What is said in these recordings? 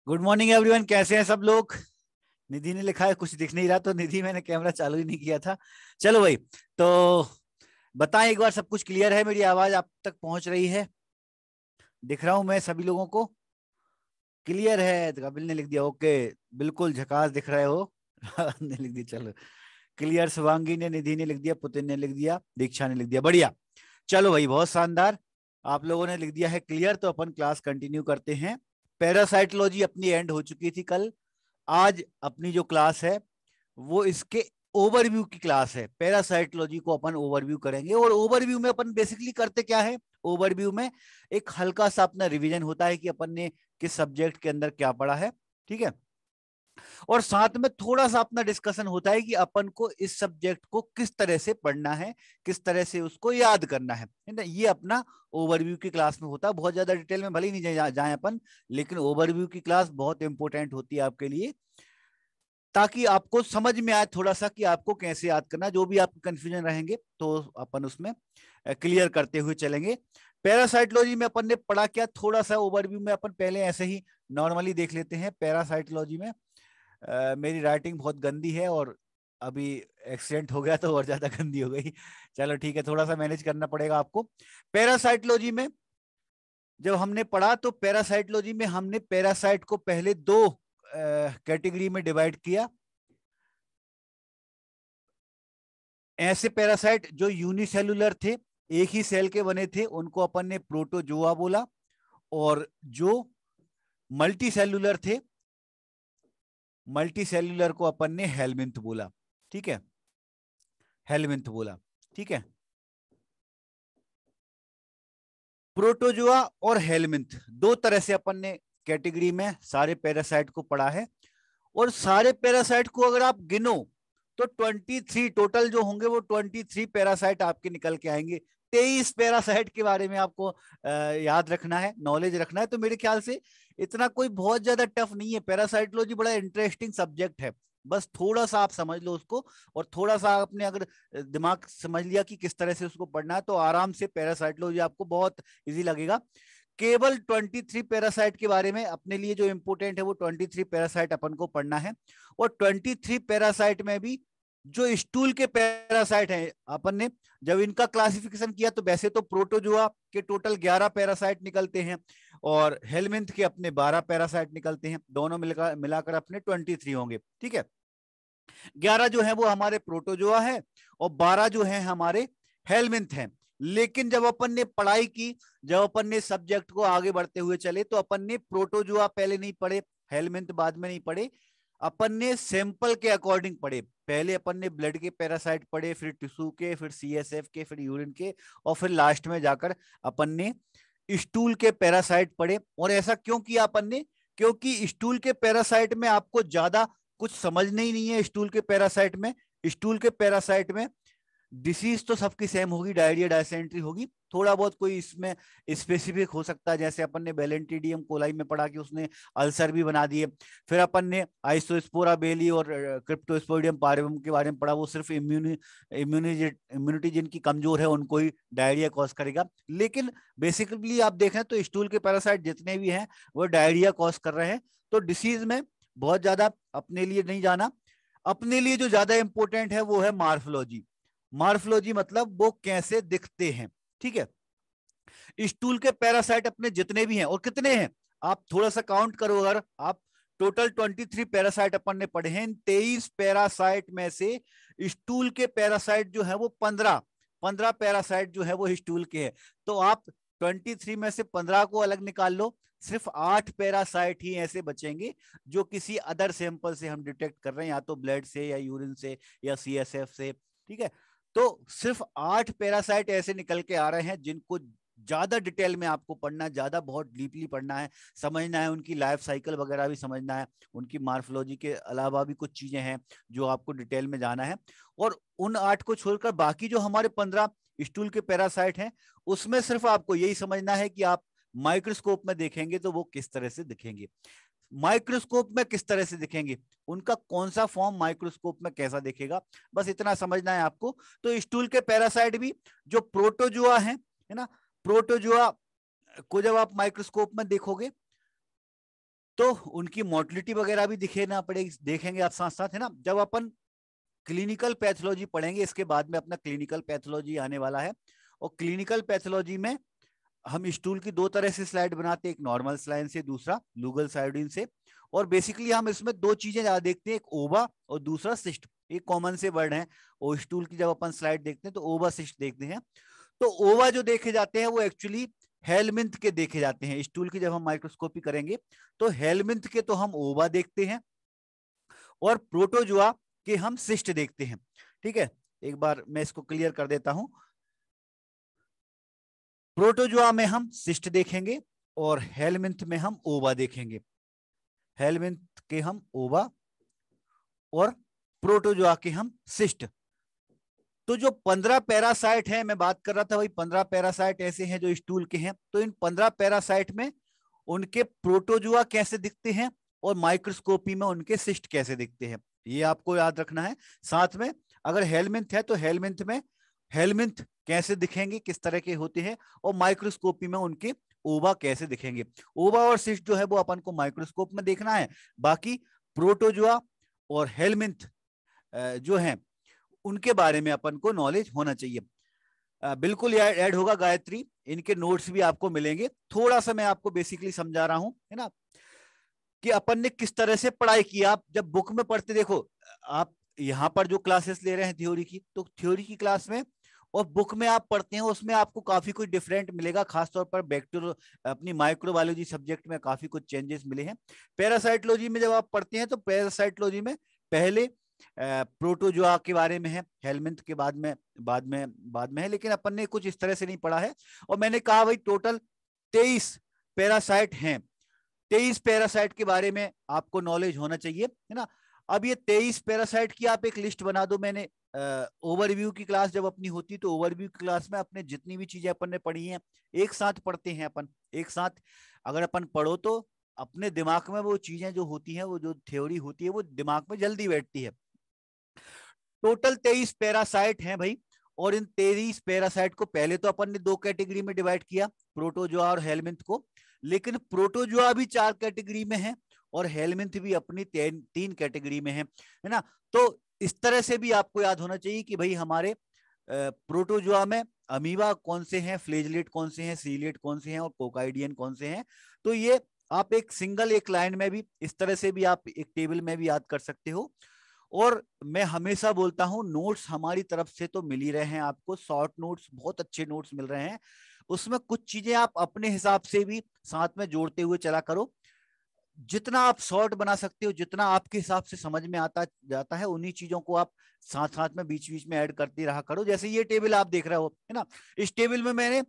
Good morning everyone, कैसे हैं सब लोग। निधि ने लिखा है कुछ दिख नहीं रहा, तो निधि मैंने कैमरा चालू ही नहीं किया था। चलो भाई, तो बताएं एक बार, सब कुछ क्लियर है? मेरी आवाज आप तक पहुंच रही है? दिख रहा हूं मैं सभी लोगों को? क्लियर है? तो कपिल ने लिख दिया ओके, बिल्कुल झकास दिख रहे हो। ने लिख दिया चलो क्लियर। शिवांगी ने, निधि ने लिख दिया, पुतिन ने लिख दिया, दीक्षा ने लिख दिया, बढ़िया। चलो भाई, बहुत शानदार, आप लोगों ने लिख दिया है क्लियर। तो अपन क्लास कंटिन्यू करते हैं। पैरासाइटोलॉजी अपनी एंड हो चुकी थी कल। आज अपनी जो क्लास है वो इसके ओवरव्यू की क्लास है। पैरासाइटोलॉजी को अपन ओवरव्यू करेंगे, और ओवरव्यू में अपन बेसिकली करते क्या है? ओवरव्यू में एक हल्का सा अपना रिवीजन होता है कि अपन ने किस सब्जेक्ट के अंदर क्या पढ़ा है, ठीक है। और साथ में थोड़ा सा अपना डिस्कशन होता है कि अपन को इस सब्जेक्ट को किस तरह से पढ़ना है, किस तरह से उसको याद करना है ना। ये अपना ओवरव्यू की क्लास में होता है। बहुत ज्यादा डिटेल में भले ही नहीं जाए अपन, लेकिन ओवरव्यू की क्लास बहुत इंपॉर्टेंट होती है आपके लिए, ताकि आपको समझ में आए थोड़ा सा कि आपको कैसे याद करना। जो भी आपके कंफ्यूजन रहेंगे तो अपन उसमें क्लियर करते हुए चलेंगे। पैरासाइटोलॉजी में अपन ने पढ़ा क्या, थोड़ा सा ओवरव्यू में अपन पहले ऐसे ही नॉर्मली देख लेते हैं। पैरासाइटोलॉजी में मेरी राइटिंग बहुत गंदी है, और अभी एक्सीडेंट हो गया तो और ज्यादा गंदी हो गई। चलो ठीक है, थोड़ा सा मैनेज करना पड़ेगा आपको। पैरासाइटोलॉजी में जब हमने पढ़ा, तो पैरासाइटोलॉजी में हमने पैरासाइट को पहले दो कैटेगरी में डिवाइड किया। ऐसे पैरासाइट जो यूनिसेलुलर थे, एक ही सेल के बने थे, उनको अपन ने प्रोटोजोआ बोला। और जो मल्टी सेलुलर थे, मल्टी सेलुलर को अपन ने हेलमिंथ बोला, ठीक है। हेलमिंथ बोला, ठीक है। प्रोटोजोआ और हेलमिंथ, दो तरह से अपन ने कैटेगरी में सारे पैरासाइट को पढ़ा है। और सारे पैरासाइट को अगर आप गिनो तो 23 टोटल जो होंगे, वो 23 पैरासाइट आपके निकल के आएंगे। 23 पैरासाइट के बारे में आपको याद रखना है, नॉलेज रखना है। तो मेरे ख्याल से इतना कोई बहुत ज्यादा टफ नहीं है। पैरासाइटोलॉजी बड़ा इंटरेस्टिंग सब्जेक्ट है, बस थोड़ा सा आप समझ लो उसको, और थोड़ा सा आपने अगर दिमाग समझ लिया कि किस तरह से उसको पढ़ना है, तो आराम से पैरासाइटोलॉजी आपको बहुत इजी लगेगा। केवल 23 पैरासाइट के बारे में अपने लिए जो इंपोर्टेंट है, वो 23 पैरासाइट अपन को पढ़ना है। और 23 पैरासाइट में भी जो स्टूल के पैरासाइट हैं, अपन ने जब इनका क्लासिफिकेशन किया, तो वैसे तो प्रोटोजोआ के टोटल 11 पैरासाइट निकलते हैं, और हेलमिंथ के अपने 12 पैरासाइट निकलते हैं। दोनों मिलकर मिलाकर अपने 23 होंगे, ठीक है। 11 जो है वो हमारे प्रोटोजोआ है, और 12 जो है हमारे हेलमिंथ हैं। लेकिन जब अपन ने पढ़ाई की, जब अपन ने सब्जेक्ट को आगे बढ़ते हुए चले, तो अपन ने प्रोटोजोआ पहले नहीं पढ़े, हेलमिंथ बाद में नहीं पढ़े। अपन ने सैंपल के अकॉर्डिंग पढ़े। पहले अपन ने ब्लड के पैरासाइट पढ़े, फिर टिश्यू के, फिर सीएसएफ के, फिर यूरिन के, और फिर लास्ट में जाकर अपन ने स्टूल के पैरासाइट पढ़े। और ऐसा क्यों किया अपन ने? क्योंकि स्टूल के पैरासाइट में आपको ज्यादा कुछ समझना ही नहीं है। स्टूल के पैरासाइट में, स्टूल के पैरासाइट में डिसीज तो सबकी सेम होगी, डायरिया डायसेंट्री होगी। थोड़ा बहुत कोई इसमें स्पेसिफिक हो सकता है, जैसे अपन ने बेलेंटिडियम कोलाई में पढ़ा कि उसने अल्सर भी बना दिए। फिर अपन ने आइसोस्पोरा बेली और क्रिप्टोस्पोडियम पारिबम के बारे में पढ़ा, वो सिर्फ इम्यूनिटी जिनकी कमजोर है उनको ही डायरिया कॉज करेगा। लेकिन बेसिकली आप देखें तो स्टूल के पैरासाइट जितने भी हैं वो डायरिया कॉज कर रहे हैं। तो डिसीज में बहुत ज्यादा अपने लिए नहीं जाना। अपने लिए जो ज्यादा इंपॉर्टेंट है वो है मार्फोलॉजी। मार्फोलॉजी मतलब वो कैसे दिखते हैं, ठीक है। स्टूल के पैरासाइट अपने जितने भी हैं, और कितने हैं आप थोड़ा सा काउंट करो। अगर आप टोटल 23 पैरासाइट अपन ने पढ़े हैं, 23 पैरासाइट में से स्टूल के पैरासाइट जो है वो 15 पैरासाइट जो है वो स्टूल के हैं। तो आप 23 में से 15 को अलग निकाल लो, सिर्फ 8 पैरासाइट ही ऐसे बचेंगे जो किसी अदर सैंपल से हम डिटेक्ट कर रहे हैं, या तो ब्लड से, या यूरिन से, या सीएसएफ से, ठीक है। तो सिर्फ 8 पैरासाइट ऐसे निकल के आ रहे हैं जिनको ज्यादा डिटेल में आपको पढ़ना है, ज्यादा बहुत डीपली पढ़ना है, समझना है, उनकी लाइफ साइकिल वगैरह भी समझना है। उनकी मार्फोलॉजी के अलावा भी कुछ चीजें हैं जो आपको डिटेल में जाना है। और उन 8 को छोड़कर बाकी जो हमारे 15 स्टूल के पैरासाइट हैं, उसमें सिर्फ आपको यही समझना है कि आप माइक्रोस्कोप में देखेंगे तो वो किस तरह से दिखेंगे। माइक्रोस्कोप में किस तरह से दिखेंगे, उनका कौन सा फॉर्म माइक्रोस्कोप में कैसा दिखेगा, बस इतना समझना है आपको। तो स्टूल के पैरासाइट भी जो प्रोटोजुआ है ना, प्रोटोजुआ को जब आप माइक्रोस्कोप में देखोगे तो उनकी मोर्टिलिटी वगैरह भी दिखेना पड़ेगी, देखेंगे आप साथ साथ, है ना। जब अपन क्लिनिकल पैथोलॉजी पढ़ेंगे, इसके बाद में अपना क्लिनिकल पैथोलॉजी आने वाला है, और क्लिनिकल पैथोलॉजी में हम स्टूल की दो तरह से स्लाइड बनाते हैं, एक नॉर्मल स्लाइन से, दूसरा लूगल सायोडीन से। और बेसिकली हम इसमें दो चीजें ज्यादा देखते हैं, एक ओवा और दूसरा सिस्ट। एक कॉमन से वर्ड है, और स्टूल की जब अपन स्लाइड देखते हैं तो ओवा सिस्ट देखते हैं। तो ओवा जो देखे जाते हैं वो एक्चुअली हेलमिंथ के देखे जाते हैं। स्टूल की जब हम माइक्रोस्कोपी करेंगे तो हेलमिंथ के तो हम ओवा देखते हैं, और प्रोटोजुआ के हम सिस्ट देखते हैं। ठीक है, एक बार मैं इसको क्लियर कर देता हूं। प्रोटोजुआ में हम सिस्ट देखेंगे और हेलमिंथ में हम ओवा देखेंगे। हेलमिंथ के हम ओवा और प्रोटोजुआ के हम सिस्ट। तो जो 15 पैरासाइट हैं, मैं बात कर रहा था भाई 15 पैरासाइट ऐसे हैं जो स्टूल के हैं। तो इन 15 पैरासाइट में उनके प्रोटोजुआ कैसे दिखते हैं और माइक्रोस्कोपी में उनके सिस्ट कैसे दिखते हैं, ये आपको याद रखना है। साथ में अगर हेलमिंथ है तो हेलमिंथ में हेलमिंथ कैसे दिखेंगे, किस तरह के होते हैं, और माइक्रोस्कोपी में उनके ओवा कैसे दिखेंगे। ओवा और सिस्ट जो है वो अपन को माइक्रोस्कोप में देखना है। बाकी प्रोटोजुआ और हेलमिंथ जो है उनके बारे में अपन को नॉलेज होना चाहिए। बिल्कुल ऐड होगा गायत्री, इनके नोट्स भी आपको मिलेंगे। थोड़ा सा मैं आपको बेसिकली समझा रहा हूं, है ना, कि अपन ने किस तरह से पढ़ाई की। आप जब बुक में पढ़ते, देखो आप यहाँ पर जो क्लासेस ले रहे हैं थ्योरी की, तो थ्योरी की क्लास में और बुक में आप पढ़ते हैं उसमें आपको काफी कुछ डिफरेंट मिलेगा। खासतौर पर बैक्टीरियो अपनी माइक्रोबायोलॉजी सब्जेक्ट में काफी कुछ चेंजेस मिले हैं। पैरासाइटोलॉजी में जब आप पढ़ते हैं तो पैरासाइटोलॉजी में पहले प्रोटोजुआ के बारे में है, हेलमिंथ के बाद में है, लेकिन अपन ने कुछ इस तरह से नहीं पढ़ा है। और मैंने कहा भाई टोटल 23 पैरासाइट हैं। 23 पैरासाइट के बारे में आपको नॉलेज होना चाहिए, है ना। अब ये 23 पैरासाइट की आप एक लिस्ट बना दो। मैंने ओवरव्यू की क्लास जब अपनी होती तो ओवरव्यू की क्लास में अपने जितनी भी चीजें अपन ने पढ़ी हैं एक साथ पढ़ते हैं अपन, एक साथ अगर अपन पढ़ो तो अपने दिमाग में वो चीजें जो होती हैं, वो जो थ्योरी होती है वो दिमाग में जल्दी बैठती है। टोटल 23 पैरासाइट हैं भाई, और इन 23 पैरासाइट को पहले तो अपन ने दो कैटेगरी में डिवाइड किया, प्रोटोजुआ और हेलमिंथ को। लेकिन प्रोटोजुआ भी 4 कैटेगरी में है और हेलमिंथ भी अपनी 3 कैटेगरी में है ना। तो इस तरह से भी आपको याद होना चाहिए कि भाई हमारे प्रोटोजुआ में अमीबा कौन से हैं, फ्लेजलेट कौन से हैं, सीलेट कौन से हैं और कोकाइडियन कौन से हैं। तो ये आप एक लाइन में भी इस तरह से भी आप एक टेबल में भी याद कर सकते हो। और मैं हमेशा बोलता हूं नोट्स हमारी तरफ से तो मिल ही रहे हैं आपको, शॉर्ट नोट्स, बहुत अच्छे नोट्स मिल रहे हैं। उसमें कुछ चीजें आप अपने हिसाब से भी साथ में जोड़ते हुए चला करो। जितना आप शॉर्ट बना सकते हो, जितना आपके हिसाब से समझ में आता जाता है, उन्हीं चीजों को आप साथ साथ में बीच बीच में ऐड करते रहा करो। जैसे ये टेबल आप देख रहे हो, है ना, इस टेबल में मैंने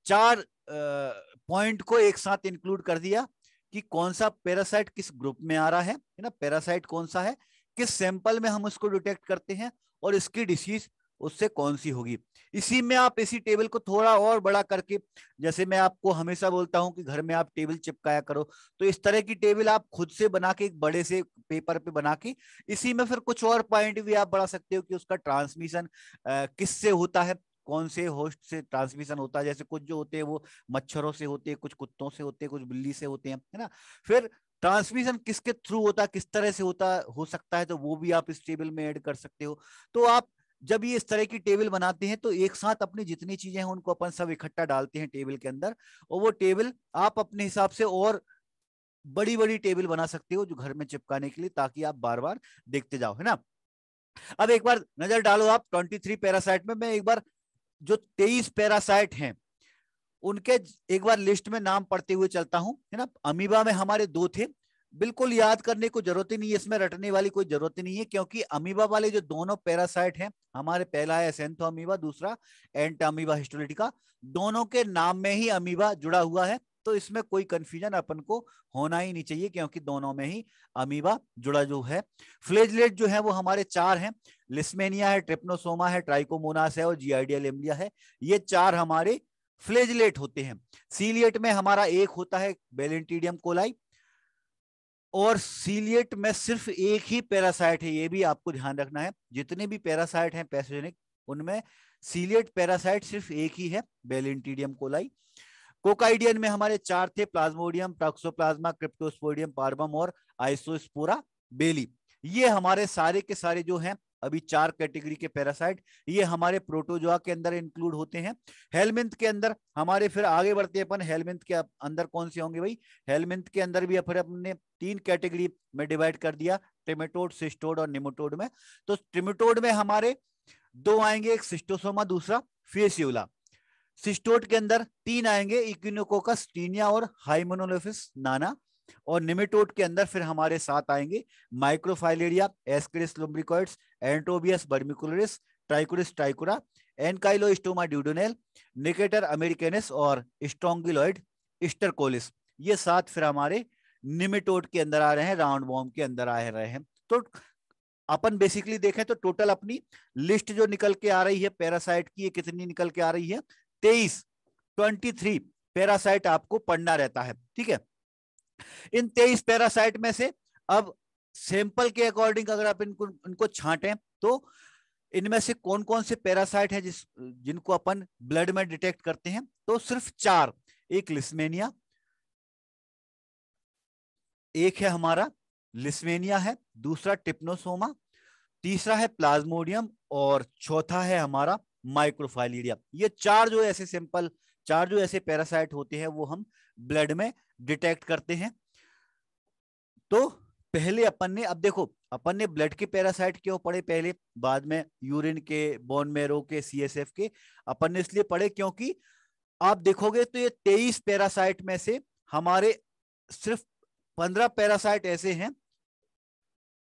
4 पॉइंट को एक साथ इंक्लूड कर दिया कि कौन सा पैरासाइट किस ग्रुप में आ रहा है ना, पैरासाइट कौन सा है, किस सैंपल में हम उसको डिटेक्ट करते हैं, और इसकी डिसीज उससे कौन सी होगी। इसी में आप इसी टेबल को थोड़ा और बड़ा करके, जैसे मैं आपको हमेशा बोलता हूं कि घर में आप टेबल चिपकाया करो, तो इस तरह की टेबल आप खुद से बना के एक बड़े से पेपर पे बना के इसी में फिर कुछ और पॉइंट भी आप बढ़ा सकते हो कि उसका ट्रांसमिशन किससे होता है, कौन से होस्ट से ट्रांसमिशन होता है। जैसे कुछ जो होते हैं वो मच्छरों से होते हैं, कुछ कुत्तों से होते हैं, कुछ बिल्ली से होते हैं, है ना। फिर ट्रांसमिशन किसके थ्रू होता है, किस तरह से होता हो सकता है, तो वो भी आप इस टेबल में ऐड कर सकते हो। तो आप जब ये इस तरह की टेबल बनाते हैं तो एक साथ अपनी जितनी चीजें हैं उनको अपन सब इकट्ठा डालते हैं टेबल के अंदर, और वो टेबल आप अपने हिसाब से और बड़ी बड़ी टेबल बना सकते हो जो घर में चिपकाने के लिए, ताकि आप बार बार देखते जाओ, है ना। अब एक बार नजर डालो आप 23 पैरासाइट में। मैं एक बार जो 23 पैरासाइट हैं उनके एक बार लिस्ट में नाम पढ़ते हुए चलता हूं, है ना। अमीबा में हमारे 2 थे, बिल्कुल याद करने को जरूरत ही नहीं है, इसमें रटने वाली कोई जरूरत ही नहीं है, क्योंकि अमीबा वाले जो दोनों पैरासाइट हैं हमारे, पहला है एसेंथो अमीबा, दूसरा एंट अमीबा हिस्टोलिटिका, दोनों के नाम में ही अमीबा जुड़ा हुआ है। तो इसमें कोई कंफ्यूजन अपन को होना ही नहीं चाहिए, क्योंकि दोनों में ही अमीबा जुड़ा जो है। फ्लेजलेट जो है वो हमारे 4 हैं, लिस्मेनिया है, ट्रिप्नोसोमा है, ट्राइकोमोनास है और जियार्डिया लिम्बिया है। ये 4 हमारे फ्लेजलेट होते हैं। सीलिएट में हमारा एक होता है बेलेंटिडियम कोलाई, और सीलिएट में सिर्फ एक ही पैरासाइट है, ये भी आपको ध्यान रखना है। जितने भी पैरासाइट हैं पैथोजेनिक, उनमें सीलिएट पैरासाइट सिर्फ एक ही है, बेलेंटिडियम कोलाई। कोकाइडियन में हमारे 4 थे, प्लाज्मोडियम, टॉक्सोप्लाज्मा, क्रिप्टोस्पोडियम पार्वम और आइसोस्पोरा बेली। ये हमारे सारे के सारे जो हैं अभी 4 कैटेगरी के पैरासाइट, ये हमारे प्रोटोजोआ के अंदर इंक्लूड होते हैं। हेलमिंथ के अंदर हमारे, फिर आगे बढ़ते हैं अपन, हेलमिंथ के अंदर कौन से होंगे भाई? हेलमिंथ के अंदर भी फिर अपने 3 कैटेगरी में डिवाइड कर दिया, ट्रिमेटोड, सिस्टोड और निमेटोड में। तो ट्रिमेटोड में हमारे 2 आएंगे, एक सिस्टोसोमा, दूसरा फेसियोला। सिस्टोड के अंदर 3 आएंगे, इक्विनोकोकस, टीनिया और हाइमेनोलोफिस नाना। और निमेटोड के अंदर फिर हमारे 7 आएंगे, microfilaria, Ascaris lumbricoides, Enterobius vermicularis, Trichuris trichiura, Ancylostoma duodenale, Necator americanus और स्ट्रोंगिलॉइड स्टरकोलिस। ये 7 फिर हमारे निमेटोड के अंदर आ रहे हैं, राउंड वॉर्म के अंदर आ रहे हैं। तो अपन बेसिकली देखें तो टोटल अपनी लिस्ट जो निकल के आ रही है पैरासाइट की, ये कितनी निकल के आ रही है? 23 पैरासाइट आपको पढ़ना रहता है, ठीक है। इन 23 पैरासाइट में से अब सैंपल के अकॉर्डिंग अगर आप इनको छांटें तो इनमें से कौन कौन से पैरासाइट है जिनको अपन ब्लड में डिटेक्ट करते हैं? तो सिर्फ 4, एक लिस्मेनिया, एक है हमारा लिस्मेनिया है, दूसरा टिप्नोसोमा, तीसरा है प्लाज्मोडियम और चौथा है हमारा माइक्रोफाइलीरिया। ये 4 जो ऐसे सिंपल 4 जो ऐसे पैरासाइट होते हैं वो हम ब्लड में डिटेक्ट करते हैं। तो पहले अपन ने, अब देखो अपन ने ब्लड के पैरासाइट क्यों पढ़े पहले, बाद में यूरिन के, बोन मैरो के, सीएसएफ के। अपन ने इसलिए पढ़े क्योंकि आप देखोगे तो ये 23 पैरासाइट में से हमारे सिर्फ 15 पैरासाइट ऐसे हैं,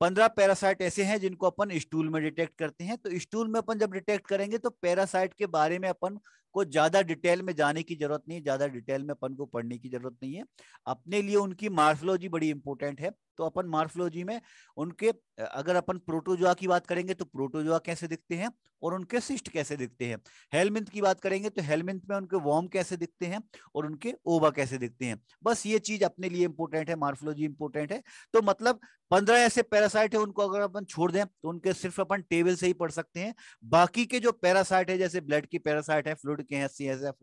15 पैरासाइट ऐसे हैं जिनको अपन स्टूल में डिटेक्ट करते हैं। तो स्टूल में अपन जब डिटेक्ट करेंगे तो पैरासाइट के बारे में अपन को ज्यादा डिटेल में जाने की जरूरत नहीं, ज्यादा डिटेल में अपन को पढ़ने की जरूरत नहीं है। अपने लिए उनकी मार्फोलॉजी बड़ी इंपॉर्टेंट है। तो अपन मार्फोलॉजी में उनके, अगर अपन प्रोटोजोआ की बात करेंगे तो प्रोटोजोआ कैसे दिखते हैं और उनके सिस्ट कैसे दिखते हैं। हेलमिंथ की बात करेंगे तो हेलमिंथ में उनके वॉर्म कैसे दिखते हैं और उनके ओवा कैसे दिखते हैं। बस ये चीज अपने लिए इंपॉर्टेंट है, मार्फोलॉजी इंपॉर्टेंट है। तो मतलब 15 ऐसे पैरासाइट है, उनको अगर अपन छोड़ दें तो उनके सिर्फ अपन टेबल से ही पढ़ सकते हैं। बाकी के जो पैरासाइट है, जैसे ब्लड की पैरासाइट है, फ्लूइड के हैं, सीएसएफ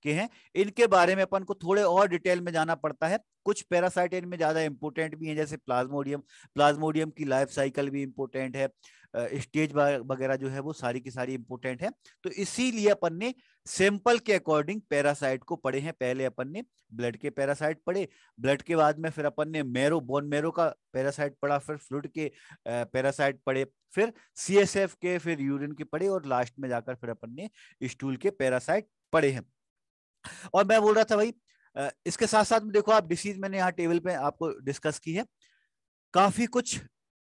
के हैं, इनके बारे में अपन को थोड़े और डिटेल में जाना पड़ता है। कुछ पैरासाइट इनमें ज्यादा इंपॉर्टेंट भी हैं, जैसे प्लाज्मोडियम, प्लाज्मोडियम की लाइफ साइकिल भी इंपॉर्टेंट है, स्टेज वगैरह जो है वो सारी की सारी इंपॉर्टेंट है। तो इसीलिए अपन ने सैंपल के अकॉर्डिंग पैरासाइट को पढ़े हैं। पहले अपन ने ब्लड के पैरासाइट पढ़े, ब्लड के बाद में फिर अपन ने मैरो, बोन मैरो का पैरासाइट पढ़ा, फिर फ्लूइड के पैरासाइट पढ़े, फिर सीएसएफ के, फिर यूरिन के पढ़े और लास्ट में जाकर फिर अपन ने स्टूल के पैरासाइट पढ़े हैं। और मैं बोल रहा था भाई, इसके साथ साथ में देखो आप डिसीज मैंने यहाँ टेबल पे आपको डिस्कस की है, काफी कुछ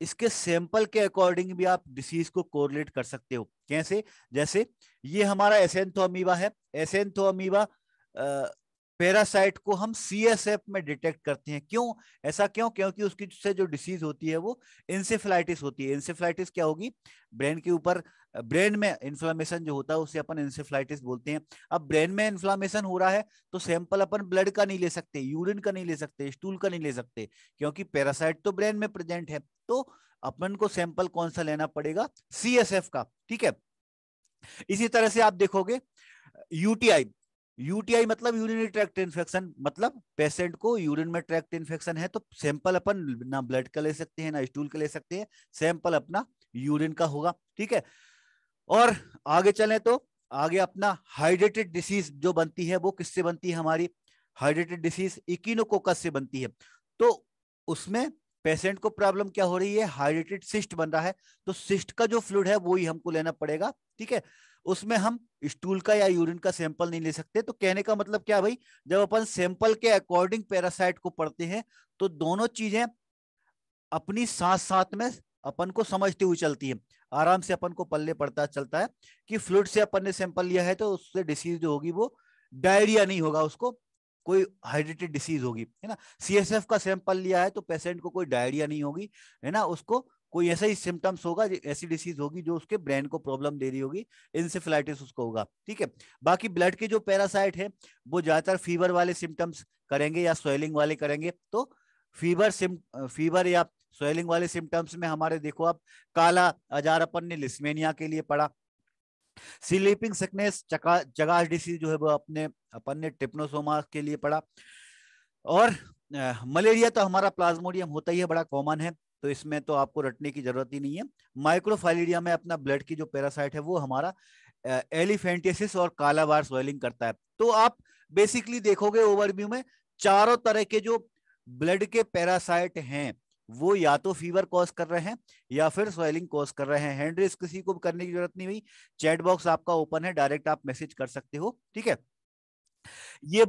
इसके सैंपल के अकॉर्डिंग भी आप डिसीज को कोरिलेट कर सकते हो। कैसे? जैसे ये हमारा एसेंथोअमीबा है, एसेंथोअमीबा पैरासाइट को हम सीएसएफ में डिटेक्ट करते हैं। क्यों ऐसा? क्योंकि उसकी से जो डिसीज होती है वो इंसेफ्लाइटिस होती है। इंसेफ्लाइटिस क्या होगी? ब्रेन के ऊपर, ब्रेन में इन्फ्लामेशन जो होता है उसे अपन इंसेफ्लाइटिस बोलते हैं। अब ब्रेन में इन्फ्लामेशन हो रहा है तो सैंपल अपन ब्लड का नहीं ले सकते, यूरिन का नहीं ले सकते, स्टूल का नहीं ले सकते, क्योंकि पैरासाइट तो ब्रेन में प्रेजेंट है। तो अपन को सैंपल कौन सा लेना पड़ेगा? सीएसएफ का, ठीक है। इसी तरह से आप देखोगे यूटीआई, यूटीआई मतलब यूरिनरी ट्रैक्ट इन्फेक्शन, मतलब पेशेंट को यूरिन में ट्रैक्ट इन्फेक्शन है तो सैंपल अपन ना ब्लड का ले सकते हैं ना स्टूल का ले सकते हैं, सैंपल अपना यूरिन का होगा, ठीक है। और आगे चलें तो आगे अपना हाइड्रेटेड डिसीज जो बनती है वो किससे बनती है? हमारी हाइड्रेटेड डिसीज इकिनोकोकस से बनती है। तो उसमें पेशेंट को प्रॉब्लम क्या हो रही है? हाइड्रेटेड सिस्ट बन रहा है, तो सिस्ट का जो फ्लूइड है वो ही हमको लेना पड़ेगा, ठीक है। उसमें हम स्टूल का या यूरिन का सैंपल नहीं ले सकते। तो कहने का मतलब क्या भाई, जब अपन सैंपल के अकॉर्डिंग पैरासाइट को पढ़ते हैं तो दोनों चीजें अपनी साथ साथ में अपन को समझती हुई चलती है। आराम से अपन को पल्ले पड़ता चलता है कि फ्लूइड से अपन ने सैंपल लिया है तो उससे डिसीज जो होगी वो डायरिया नहीं होगा, उसको कोई हाइड्रेटेड डिसीज होगी, है ना। सीएसएफ का सैंपल लिया है तो पेशेंट को कोई डायरिया नहीं होगी, है ना, उसको कोई ऐसा ही सिम्टम्स होगा, ऐसी डिसीज होगी जो उसके ब्रेन को प्रॉब्लम दे रही होगी, इंसेफ्लाइटिस उसको होगा, ठीक है। बाकी ब्लड के जो पैरासाइट है वो ज्यादातर फीवर वाले सिम्टम्स करेंगे या स्वेलिंग वाले करेंगे। तो फीवर या स्वेलिंग वाले सिम्टम्स में हमारे देखो आप, काला अजार अपन ने लिस्मेनिया के लिए पढ़ा, स्लीपिंग सिकनेस, चगास डिसीज जो है वो अपन ने ट्रिपनोसोमा के लिए पढ़ा। और मलेरिया तो हमारा प्लाज्मोडियम होता ही है, बड़ा कॉमन है, तो इसमें तो आपको रटने की जरूरत ही नहीं है। माइक्रोफाइलिडिया में अपना ब्लड की जो पैरासाइट है वो हमारा एलिफेंटियासिस और कालाबार स्वेलिंग करता है। तो आप बेसिकली देखोगे ओवरव्यू में चारों तरह के जो ब्लड के पैरासाइट हैं वो या तो फीवर कॉज कर रहे हैं या फिर स्वेलिंग कॉज कर रहे हैं। हैंड रेस किसी को करने की जरूरत नहीं हुई, चैट बॉक्स आपका ओपन है, डायरेक्ट आप मैसेज कर सकते हो, ठीक है। ये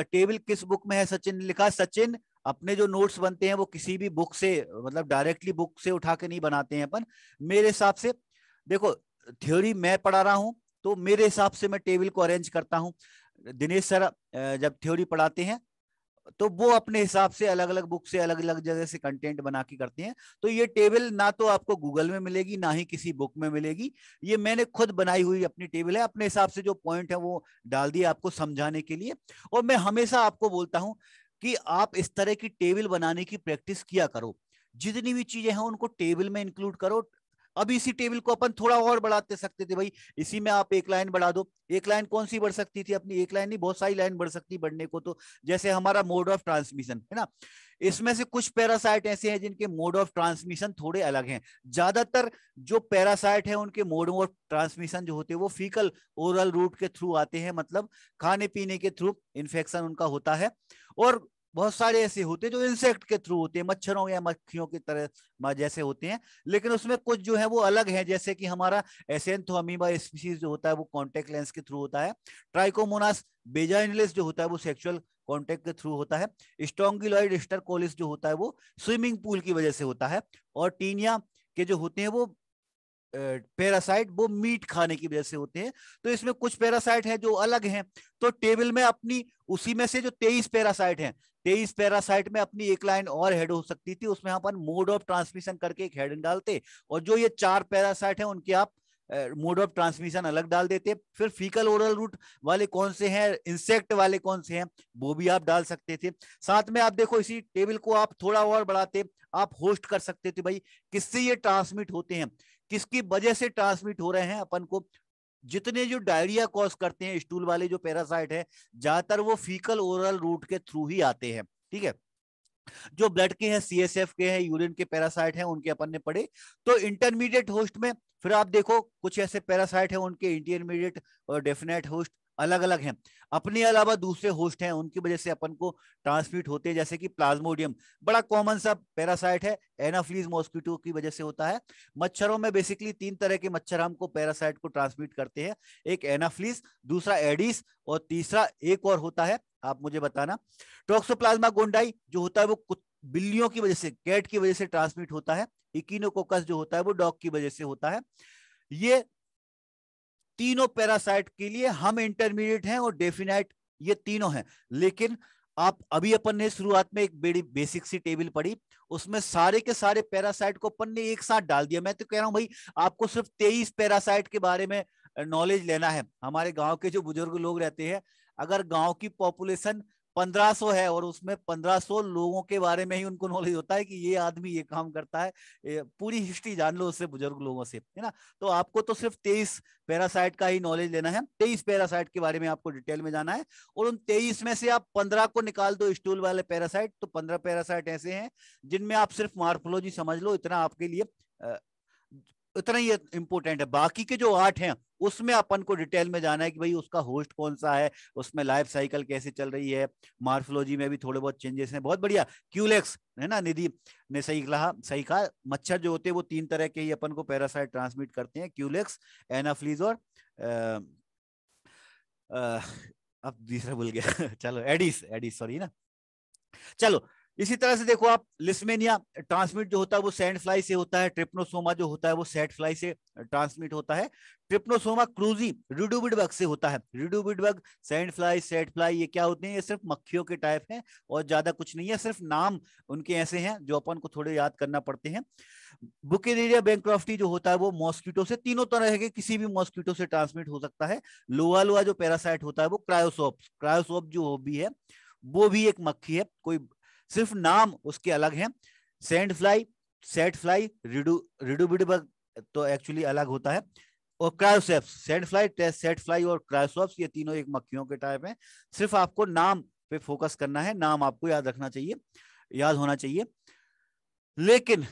टेबल किस बुक में है? सचिन ने लिखा। सचिन, अपने जो नोट्स बनते हैं वो किसी भी बुक से, मतलब डायरेक्टली बुक से उठा के नहीं बनाते हैं अपन। मेरे हिसाब से देखो, थ्योरी मैं पढ़ा रहा हूं तो मेरे हिसाब से मैं टेबल को अरेंज करता हूं। दिनेश सर जब थ्योरी पढ़ाते हैं तो वो अपने हिसाब से अलग अलग बुक से अलग अलग जगह से कंटेंट बना के करते हैं। तो ये टेबल ना तो आपको गूगल में मिलेगी ना ही किसी बुक में मिलेगी, ये मैंने खुद बनाई हुई अपनी टेबल है, अपने हिसाब से जो पॉइंट है वो डाल दिए आपको समझाने के लिए। और मैं हमेशा आपको बोलता हूं कि आप इस तरह की टेबल बनाने की प्रैक्टिस किया करो, जितनी भी चीजें हैं उनको टेबल में इंक्लूड करो। अब इसी टेबल को अपन थोड़ा और बढ़ाते सकते थे भाई, इसी में आप एक लाइन बढ़ा दो। एक लाइन कौन सी बढ़ सकती थी अपनी? एक लाइन नहीं, बहुत सारी लाइन बढ़ सकती बढ़ने को तो। जैसे हमारा मोड ऑफ ट्रांसमिशन है ना, इसमें से कुछ पैरासाइट ऐसे हैं जिनके मोड ऑफ ट्रांसमिशन थोड़े अलग हैं। ज्यादातर जो पैरासाइट है उनके मोड ऑफ ट्रांसमिशन जो होते हैं वो फीकल ओरल रूट के थ्रू आते हैं, मतलब खाने पीने के थ्रू इन्फेक्शन उनका होता है। और बहुत सारे ऐसे होते हैं जो इंसेक्ट के थ्रू होते हैं, मच्छरों या मक्खियों की तरह जैसे होते हैं। लेकिन उसमें कुछ जो है वो अलग है, जैसे कि हमारा एसेंथो अमीबा स्पीसीज जो होता है वो कॉन्टेक्ट लेंस के थ्रू होता है। ट्राइकोमोनास बेजाइनलिस जो होता है वो सेक्सुअल कॉन्टेक्ट के थ्रू होता है। स्टोंगिलॉइड स्टरकोलिस जो होता है वो स्विमिंग पूल की वजह से होता है। और टीनिया के जो होते हैं वो पैरासाइट वो मीट खाने की वजह से होते हैं। तो इसमें कुछ पैरासाइट हैं जो अलग हैं। तो टेबल में अपनी उसी में से जो 23 पैरासाइट हैं, 23 पैरासाइट में अपनी एक लाइन और हेड हो सकती थी, उसमें अपन मोड ऑफ ट्रांसमिशन करके एक हेड डालते, और जो ये 4 पैरासाइट हैं उनके आप मोड ऑफ ट्रांसमिशन अलग डाल देते। फिर फीकल ओरल रूट वाले कौन से हैं, इंसेक्ट वाले कौन से हैं, वो भी आप डाल सकते थे। साथ में आप देखो इसी टेबल को आप थोड़ा और बढ़ाते, आप होस्ट कर सकते थे भाई, किससे ये ट्रांसमिट होते हैं, किसकी वजह से ट्रांसमिट हो रहे हैं अपन को। जितने जो डायरिया कॉज करते हैं स्टूल वाले जो पैरासाइट है, ज्यादातर वो फीकल ओरल रूट के थ्रू ही आते हैं, ठीक है। जो ब्लड के हैं, सीएसएफ के हैं, यूरिन के पैरासाइट हैं, उनके अपन ने पढ़े। तो इंटरमीडिएट होस्ट में फिर आप देखो कुछ ऐसे पैरासाइट हैं उनके इंटरमीडिएट और डेफिनेट होस्ट अलग अलग हैं, अपने अलावा दूसरे होस्ट हैं उनकी वजह से अपन को ट्रांसमिट होते हैं। जैसे कि प्लाज्मोडियम बड़ा कॉमन सा पैरासाइट है, एनाफ्लीज मॉस्किटो की वजह से होता है। मच्छरों में बेसिकली 3 तरह के मच्छर हमको पैरासाइट को ट्रांसमिट करते हैं, एक एनाफ्लीज, दूसरा एडिस, और तीसरा एक और होता है, आप मुझे बताना। टॉक्सोप्लाज्मा गोंडाई जो होता है वो बिल्लियों की वजह से, कैट की वजह से ट्रांसमिट होता है। इकिनोकोकस जो होता है वो डॉग की वजह से होता है। ये तीनों पैरासाइट के लिए हम इंटरमीडिएट हैं और डेफिनेट, ये तीनों हैं। लेकिन आप अभी अपन ने शुरुआत में एक बड़ी बेसिक सी टेबल पढ़ी, उसमें सारे के सारे पैरासाइट को अपन ने एक साथ डाल दिया। मैं तो कह रहा हूं भाई आपको सिर्फ 23 पैरासाइट के बारे में नॉलेज लेना है। हमारे गांव के जो बुजुर्ग लोग रहते हैं, अगर गांव की पॉपुलेशन 1500 है और उसमें 1500 लोगों के बारे में ही उनको नॉलेज होता है कि ये आदमी ये काम करता है, पूरी हिस्ट्री जान लो उससे, बुजुर्ग लोगों से, है ना। तो आपको तो सिर्फ 23 पैरासाइट का ही नॉलेज लेना है, 23 पैरासाइट के बारे में आपको डिटेल में जाना है। और उन 23 में से आप 15 को निकाल दो स्टूल वाले पैरासाइट, तो 15 पैरासाइट ऐसे हैं जिनमें आप सिर्फ मार्फोलॉजी समझ लो, इतना आपके लिए इतना ही इंपॉर्टेंट है। बाकी के जो 8 हैं उसमें अपन को डिटेल में जाना है कि भाई उसका होस्ट कौन सा है, उसमें लाइफ साइकिल कैसे चल रही है, मार्फोलॉजी में भी थोड़े बहुत चेंजेस हैं। बहुत बढ़िया क्यूलेक्स, है ना, निधि ने सही कहा। मच्छर जो होते हैं वो 3 तरह के ही अपन को पैरासाइट ट्रांसमिट करते हैं, क्यूलेक्स, एनाफ्लीज और अब दूसरा भूल गया चलो एडिस, एडिस सॉरी ना। चलो इसी तरह से देखो आप, लिस्मेनिया ट्रांसमिट जो होता है वो सैंड फ्लाई से होता है। ट्रिप्नोसोमा जो होता है वो सैट फ्लाई से ट्रांसमिट होता है। ट्रिप्नोसोमा क्रूजी रिडुबिड बग से होता है। Reduviid bug, sand fly, tsetse fly, ये क्या होते हैं? ये सिर्फ मक्खियों के टाइप हैं और ज्यादा कुछ नहीं है, सिर्फ नाम उनके ऐसे हैं जो अपन को थोड़े याद करना पड़ते हैं। बुकेरिया बैंक्रॉफ्टी जो होता है वो मॉस्किटो से, तीनों तरह के किसी भी मॉस्किटो से ट्रांसमिट हो सकता है। लोआ लोआ जो पैरासाइट होता है वो क्रायोसोप, क्रायोसोप जो भी है वो भी एक मक्खी है, कोई सिर्फ नाम उसके अलग हैं। Sand fly, tsetse fly, reduviid bug तो एक्चुअली अलग होता है। और Chrysops, sand fly, tsetse fly और क्रायोसेप्स, ये तीनों एक मक्खियों के टाइप हैं। सिर्फ आपको नाम पे फोकस करना है, नाम आपको याद रखना चाहिए, याद होना चाहिए। लेकिन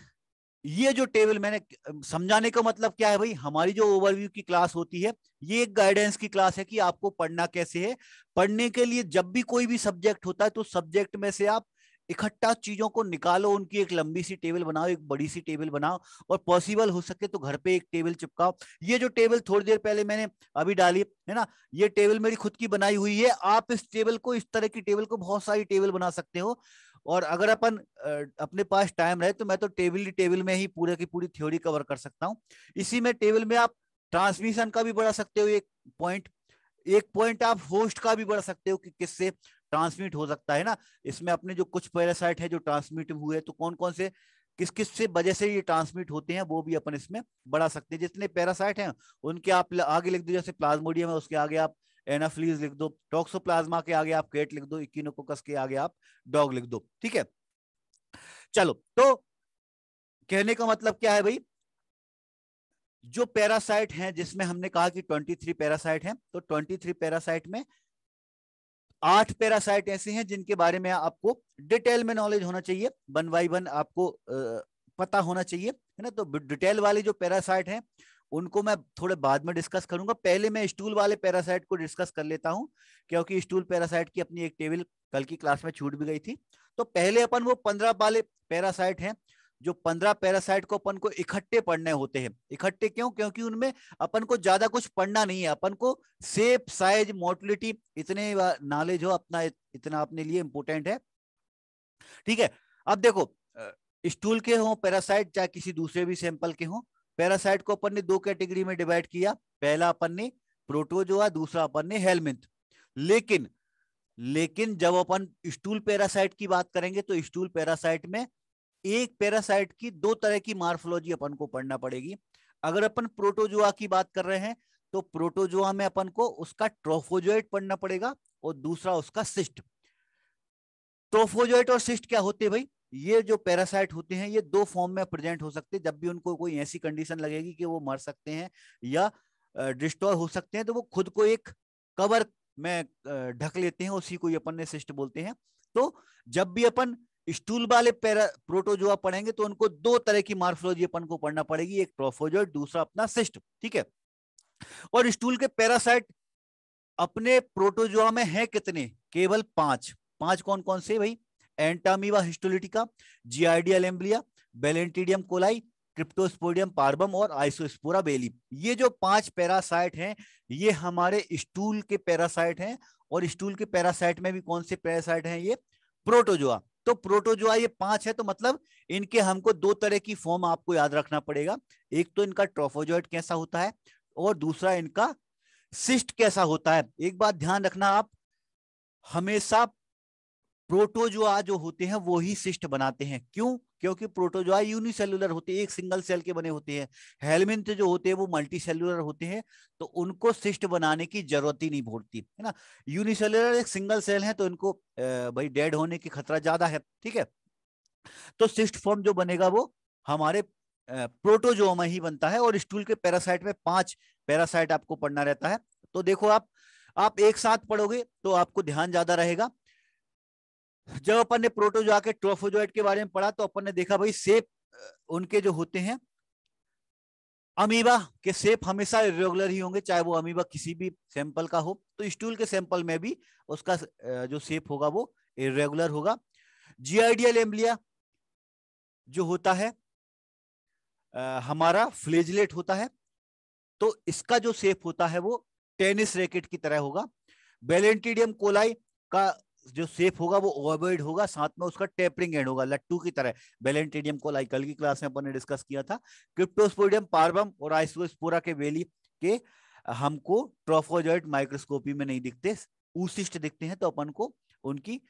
ये जो टेबल मैंने समझाने का मतलब क्या है भाई, हमारी जो ओवरव्यू की क्लास होती है ये एक गाइडेंस की क्लास है कि आपको पढ़ना कैसे है। पढ़ने के लिए जब भी कोई भी सब्जेक्ट होता है तो सब्जेक्ट में से आप इकट्ठा चीजों को निकालो, उनकी एक लंबी सी टेबल बनाओ, एक बड़ी सी टेबल बनाओ, और पॉसिबल हो सके तो घर पे एक टेबल चिपकाओ। ये जो टेबल थोड़ी देर पहले मैंने अभी डाली है ना, ये टेबल मेरी खुद की बनाई हुई है। आप इस टेबल को, इस तरह की टेबल को बहुत सारी टेबल बना सकते हो। और अगर अपन अपने पास टाइम रहे तो मैं तो टेबल में ही पूरे की पूरी थ्योरी कवर कर सकता हूँ। इसी में टेबल में आप ट्रांसमिशन का भी बढ़ा सकते हो, एक पॉइंट आप होस्ट का भी बढ़ा सकते हो कि किससे ट्रांसमिट हो सकता है ना। इसमें अपने जो कुछ पैरासाइट है जो ट्रांसमिट हुए, तो कौन कौन से किस किस से वजह से ये ट्रांसमिट होते हैं वो भी अपन इसमें बढ़ा सकते हैं। जितने पैरासाइट हैं उनके आप आगे लिख दो, जैसे प्लाज्मोडियम है उसके आगे आप एनाफ्लीज लिख दो, टॉक्सोप्लाज्मा के आगे आप केट लिख दो, इकिनोकोकस के आगे आप डॉग लिख दो। ठीक है, चलो, तो कहने का मतलब क्या है भाई, जो पैरासाइट हैं, जिसमें हमने कहा कि 23 पैरासाइट हैं, तो 23 पैरासाइट में 8 पैरासाइट ऐसे हैं जिनके बारे में आपको डिटेल में नॉलेज होना चाहिए, 1 बाय 1 आपको पता होना चाहिए, है ना। तो डिटेल वाले जो पैरासाइट हैं उनको मैं थोड़े बाद में डिस्कस करूंगा। पहले मैं स्टूल वाले पैरासाइट को डिस्कस कर लेता हूं, क्योंकि स्टूल पैरासाइट की अपनी एक टेबल कल की क्लास में छूट भी गई थी। तो पहले अपन वो 15 वाले पैरासाइट हैं, जो 15 पैरासाइट को अपन को इकट्ठे पढ़ने होते हैं। इकट्ठे क्यों? क्योंकि उनमें अपन को ज्यादा कुछ पढ़ना नहीं है, अपन को शेप, साइज, मोटिलिटी, इतने नॉलेज हो अपना, इतना अपने लिए इंपोर्टेंट है। ठीक है, अब देखो, स्टूल के हो पैरासाइट चाहे किसी दूसरे भी सैंपल के हो, पैरासाइट को अपन ने दो कैटेगरी में डिवाइड किया। पहला अपन ने प्रोटोजोआ, दूसरा अपन ने हेलमिंथ। लेकिन लेकिन जब अपन स्टूल पैरासाइट की बात करेंगे तो स्टूल पैरासाइट में एक पैरासाइट की दो तरह की मार्फोलॉजी अपन को पढ़ना पड़ेगी। अगर अपन प्रोटोजोआ की बात कर रहे हैं तो प्रोटोजोआ में अपन को उसका ट्रोफोजोइट पढ़ना पड़ेगा और दूसरा उसका सिस्ट। ट्रोफोजोइट और सिस्ट क्या होते हैं भाई? ये जो पैरासाइट होते हैं ये दो फॉर्म में प्रेजेंट हो सकते हैं। जब भी उनको कोई ऐसी कंडीशन लगेगी कि वो मर सकते हैं या डिस्ट्रॉय हो सकते हैं, तो वो खुद को एक कवर में ढक लेते हैं, उसी को अपन ने सिस्ट बोलते हैं। तो जब भी अपन स्टूल वाले प्रोटोजोआ पढ़ेंगे तो उनको दो तरह की मार्फोलॉजी अपन को पढ़ना पड़ेगी, एक ट्रोफोजोइट, दूसरा अपना सिस्ट। ठीक है, और स्टूल के पैरासाइट अपने प्रोटोजोआ में है कितने? केवल 5। 5 कौन कौन से भाई? एंटामीवा हिस्टोलिटिका, जियार्डिया लेम्बलिया, बेलेंटिडियम कोलाई, क्रिप्टोस्पोडियम पार्बम और आइसोस्पोरा बेली। ये जो 5 पैरासाइट हैं ये हमारे स्टूल के पैरासाइट हैं। और स्टूल के पैरासाइट में भी कौन से पैरासाइट हैं? ये प्रोटोजोआ। तो प्रोटोजोआ ये 5 है, तो मतलब इनके हमको दो तरह की फॉर्म आपको याद रखना पड़ेगा। एक तो इनका ट्रोफोजोइट कैसा होता है और दूसरा इनका सिस्ट कैसा होता है। एक बात ध्यान रखना, आप हमेशा प्रोटोजोआ जो होते हैं वो ही सिस्ट बनाते हैं। क्यों? क्योंकि प्रोटोजोआ यूनिसेलुलर होते हैं, एक सिंगल सेल के बने होते हैं। हेलमिंथ जो होते हैं वो मल्टी सेलुलर होते हैं, तो उनको सिस्ट बनाने की जरूरत ही नहीं पड़ती, है ना। यूनिसेलुलर एक सिंगल सेल है तो इनको भाई डेड होने की खतरा ज्यादा है। ठीक है, तो सिस्ट फॉर्म जो बनेगा वो हमारे प्रोटोजोआ में ही बनता है। और स्टूल के पैरासाइट में 5 पैरासाइट आपको पढ़ना रहता है। तो देखो, आप एक साथ पढ़ोगे तो आपको ध्यान ज्यादा रहेगा। जब अपन ने प्रोटोजोआ के ट्रोफोजोइट के बारे में पढ़ा तो अपन ने देखा भाई शेप उनके जो होते हैं, अमीबा के शेप हमेशा इरेगुलर ही होंगे, चाहे वो अमीबा किसी भी सैंपल का हो। तो स्टूल के सैंपल में भी उसका जो शेप होगा वो इरेगुलर होगा। जियार्डियल एम्ब्लिया जो होता है हमारा फ्लेजलेट होता है, तो इसका जो शेप होता है वो टेनिस रैकेट की तरह होगा। बेलेंटिडियम कोलाई का जो शेप होगा वो ओवॉइड होगा, साथ में उसका टेपरिंग एंड होगा, लट्टू की तरह। बेलेंटिडियम कोलाई कल की क्लास में अपन ने डिस्कस किया था। क्रिप्टोस्पोडियम पार्बम और आइसोस्पोरा के वेली के हमको ट्रोफोजोइट माइक्रोस्कोपी में नहीं दिखते, ऊसिस्ट दिखते हैं, तो अपन को उनकी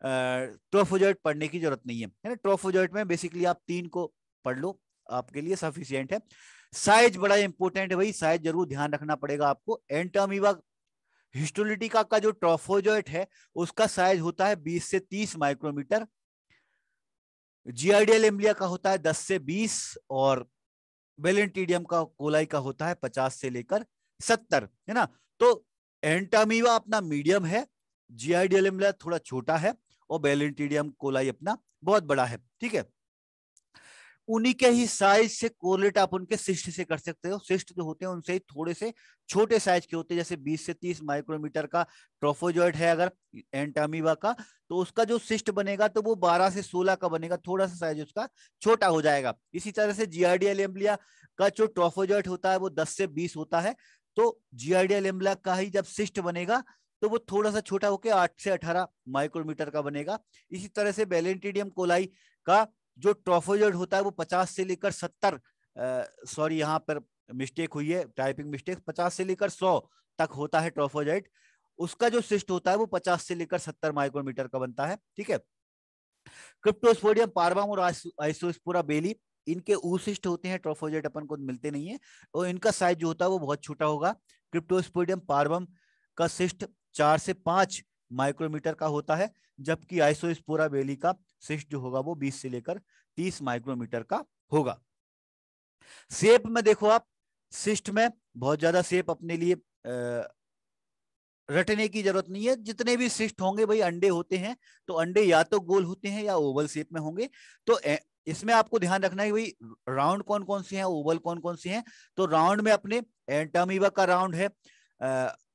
ट्रोफोजोइट पढ़ने की जरूरत नहीं है ना। ट्रोफोजोइट में बेसिकली आप 3 को पढ़ लो, आपके लिए सफिशियंट है। साइज बड़ा इंपॉर्टेंट है भाई, साइज जरूर ध्यान रखना पड़ेगा आपको। एंटामीबा हिस्टोलिटिका का जो ट्रोफोजोइट है उसका साइज होता है 20 से 30 माइक्रोमीटर। जियार्डियल एम्ब्लिया का होता है 10 से 20 और बेलेंटीडियम का कोलाई का होता है 50 से लेकर 70, है ना। तो एंटामीवा अपना मीडियम है, जिआरडिया लिम्बला थोड़ा छोटा है, और बेलेंटीडियम कोलाई अपना बहुत बड़ा है, ठीक है। उन्हीं के ही साइज से कोरिलेट आप उनके सिस्ट से कर सकते हो। सिस्ट जो होते हैं उनसे ही थोड़े से छोटे साइज के होते हैं, जैसे 20 से 30 माइक्रोमीटर का ट्रोफोजॉइड है अगर एंटामीबा का, तो उसका जो सिस्ट बनेगा तो वो 12 से 16 का बनेगा, थोड़ा सा साइज उसका छोटा हो जाएगा। इसी तरह से जियार्डिया लेम्बलिया का जो ट्रोफोजॉइड होता है वो 10 से 20 होता है, तो जियार्डिया लेम्बलिया का ही जब सिस्ट बनेगा तो वो थोड़ा सा छोटा होकर 8 से 18 माइक्रोमीटर का बनेगा। इसी तरह से बेलेंटीडियम कोलाई का जो ट्रोफोजॉइड होता है वो 50 से लेकर 70, सॉरी यहाँ पर मिस्टेक हुई है, टाइपिंग मिस्टेक, 50 से लेकर 100 तक होता है ट्रोफोजॉइड। उसका जो सिस्ट होता है वो 50 से लेकर 70 माइक्रोमीटर का बनता है, ठीक है। क्रिप्टोस्पोडियम पार्वम और आइसोस्पोरा बेली, इनके ऊसिस्ट होते हैं, ट्रोफोजॉइड अपन को मिलते नहीं है, और इनका साइज जो होता है वो बहुत छोटा होगा। क्रिप्टोस्पोडियम पार्वम का सिस्ट 4 से 5 माइक्रोमीटर का होता है, जबकि आइसोस्पोरा बेली का सिस्ट जो होगा वो 20 से लेकर 30 माइक्रोमीटर का होगा। शेप में देखो आप, सिस्ट में बहुत ज्यादा शेप अपने लिए रटने की जरूरत नहीं है। जितने भी सिस्ट होंगे भाई अंडे होते हैं, तो अंडे या तो गोल होते हैं या ओवल शेप में होंगे। तो इसमें आपको ध्यान रखना है भाई राउंड कौन कौन से हैं, ओवल कौन कौन से हैं। तो राउंड में अपने एंटामीबा का राउंड है,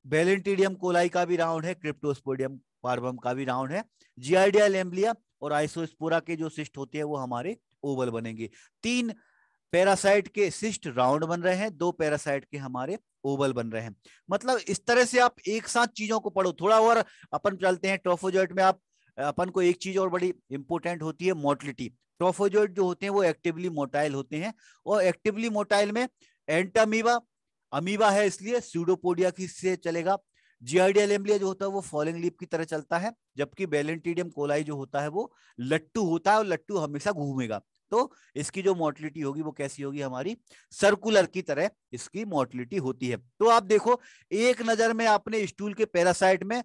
बेलेंटीडियम कोलाई का भी राउंड है, क्रिप्टोस्पोडियम पार्वम का भी राउंड है, जियार्डिया लेम्बलिया और आइसोस्पोरा के जो सिस्ट होते हैं वो हमारे ओवल बनेंगे। 3 पैरासाइट के सिस्ट राउंड बन रहे हैं, 2 पैरासाइट के हमारे ओवल बन रहे हैं। मतलब इस तरह से आप एक साथ चीजों को पढ़ो। थोड़ा और अपन चलते हैं ट्रोफोजॉइट में। आप अपन को एक चीज और बड़ी इंपॉर्टेंट होती है, मोटिलिटी। ट्रोफोजॉइट जो होते हैं वो एक्टिवली मोटाइल होते हैं, और एक्टिवली मोटाइल में एंटामीबा, अमीबा है इसलिए स्यूडोपोडिया की से चलेगा। जियार्डिया लेम्बलिया जो होता है वो फॉलिंग लीफ की तरह चलता है, जबकि बेलेंटीडियम कोलाई जो होता है वो लट्टू होता है, और लट्टू हमेशा घूमेगा। तो इसकी जो मोटिलिटी होगी वो कैसी होगी, हमारी सर्कुलर की तरह इसकी मोटिलिटी होती है। तो आप देखो, एक नजर में आपने स्टूल के पैरासाइट में,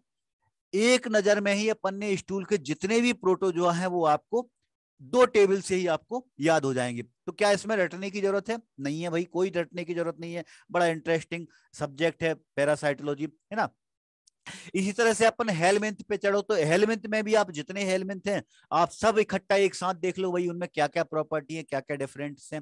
एक नजर में ही अपन ने स्टूल के जितने भी प्रोटोजोआ हैं वो आपको 2 टेबल से ही आपको याद हो जाएंगे। तो क्या इसमें रटने की जरूरत है? नहीं है भाई, कोई रटने की जरूरत नहीं है। बड़ा इंटरेस्टिंग सब्जेक्ट है पैरासाइटोलॉजी, है ना। इसी तरह से अपन हेलमिंथ पे चढ़ो, तो हेलमिंथ में भी आप जितने हेलमिंथ हैं आप सब इकट्ठा एक साथ देख लो भाई, उनमें क्या क्या प्रॉपर्टी है, क्या क्या डिफरेंस है,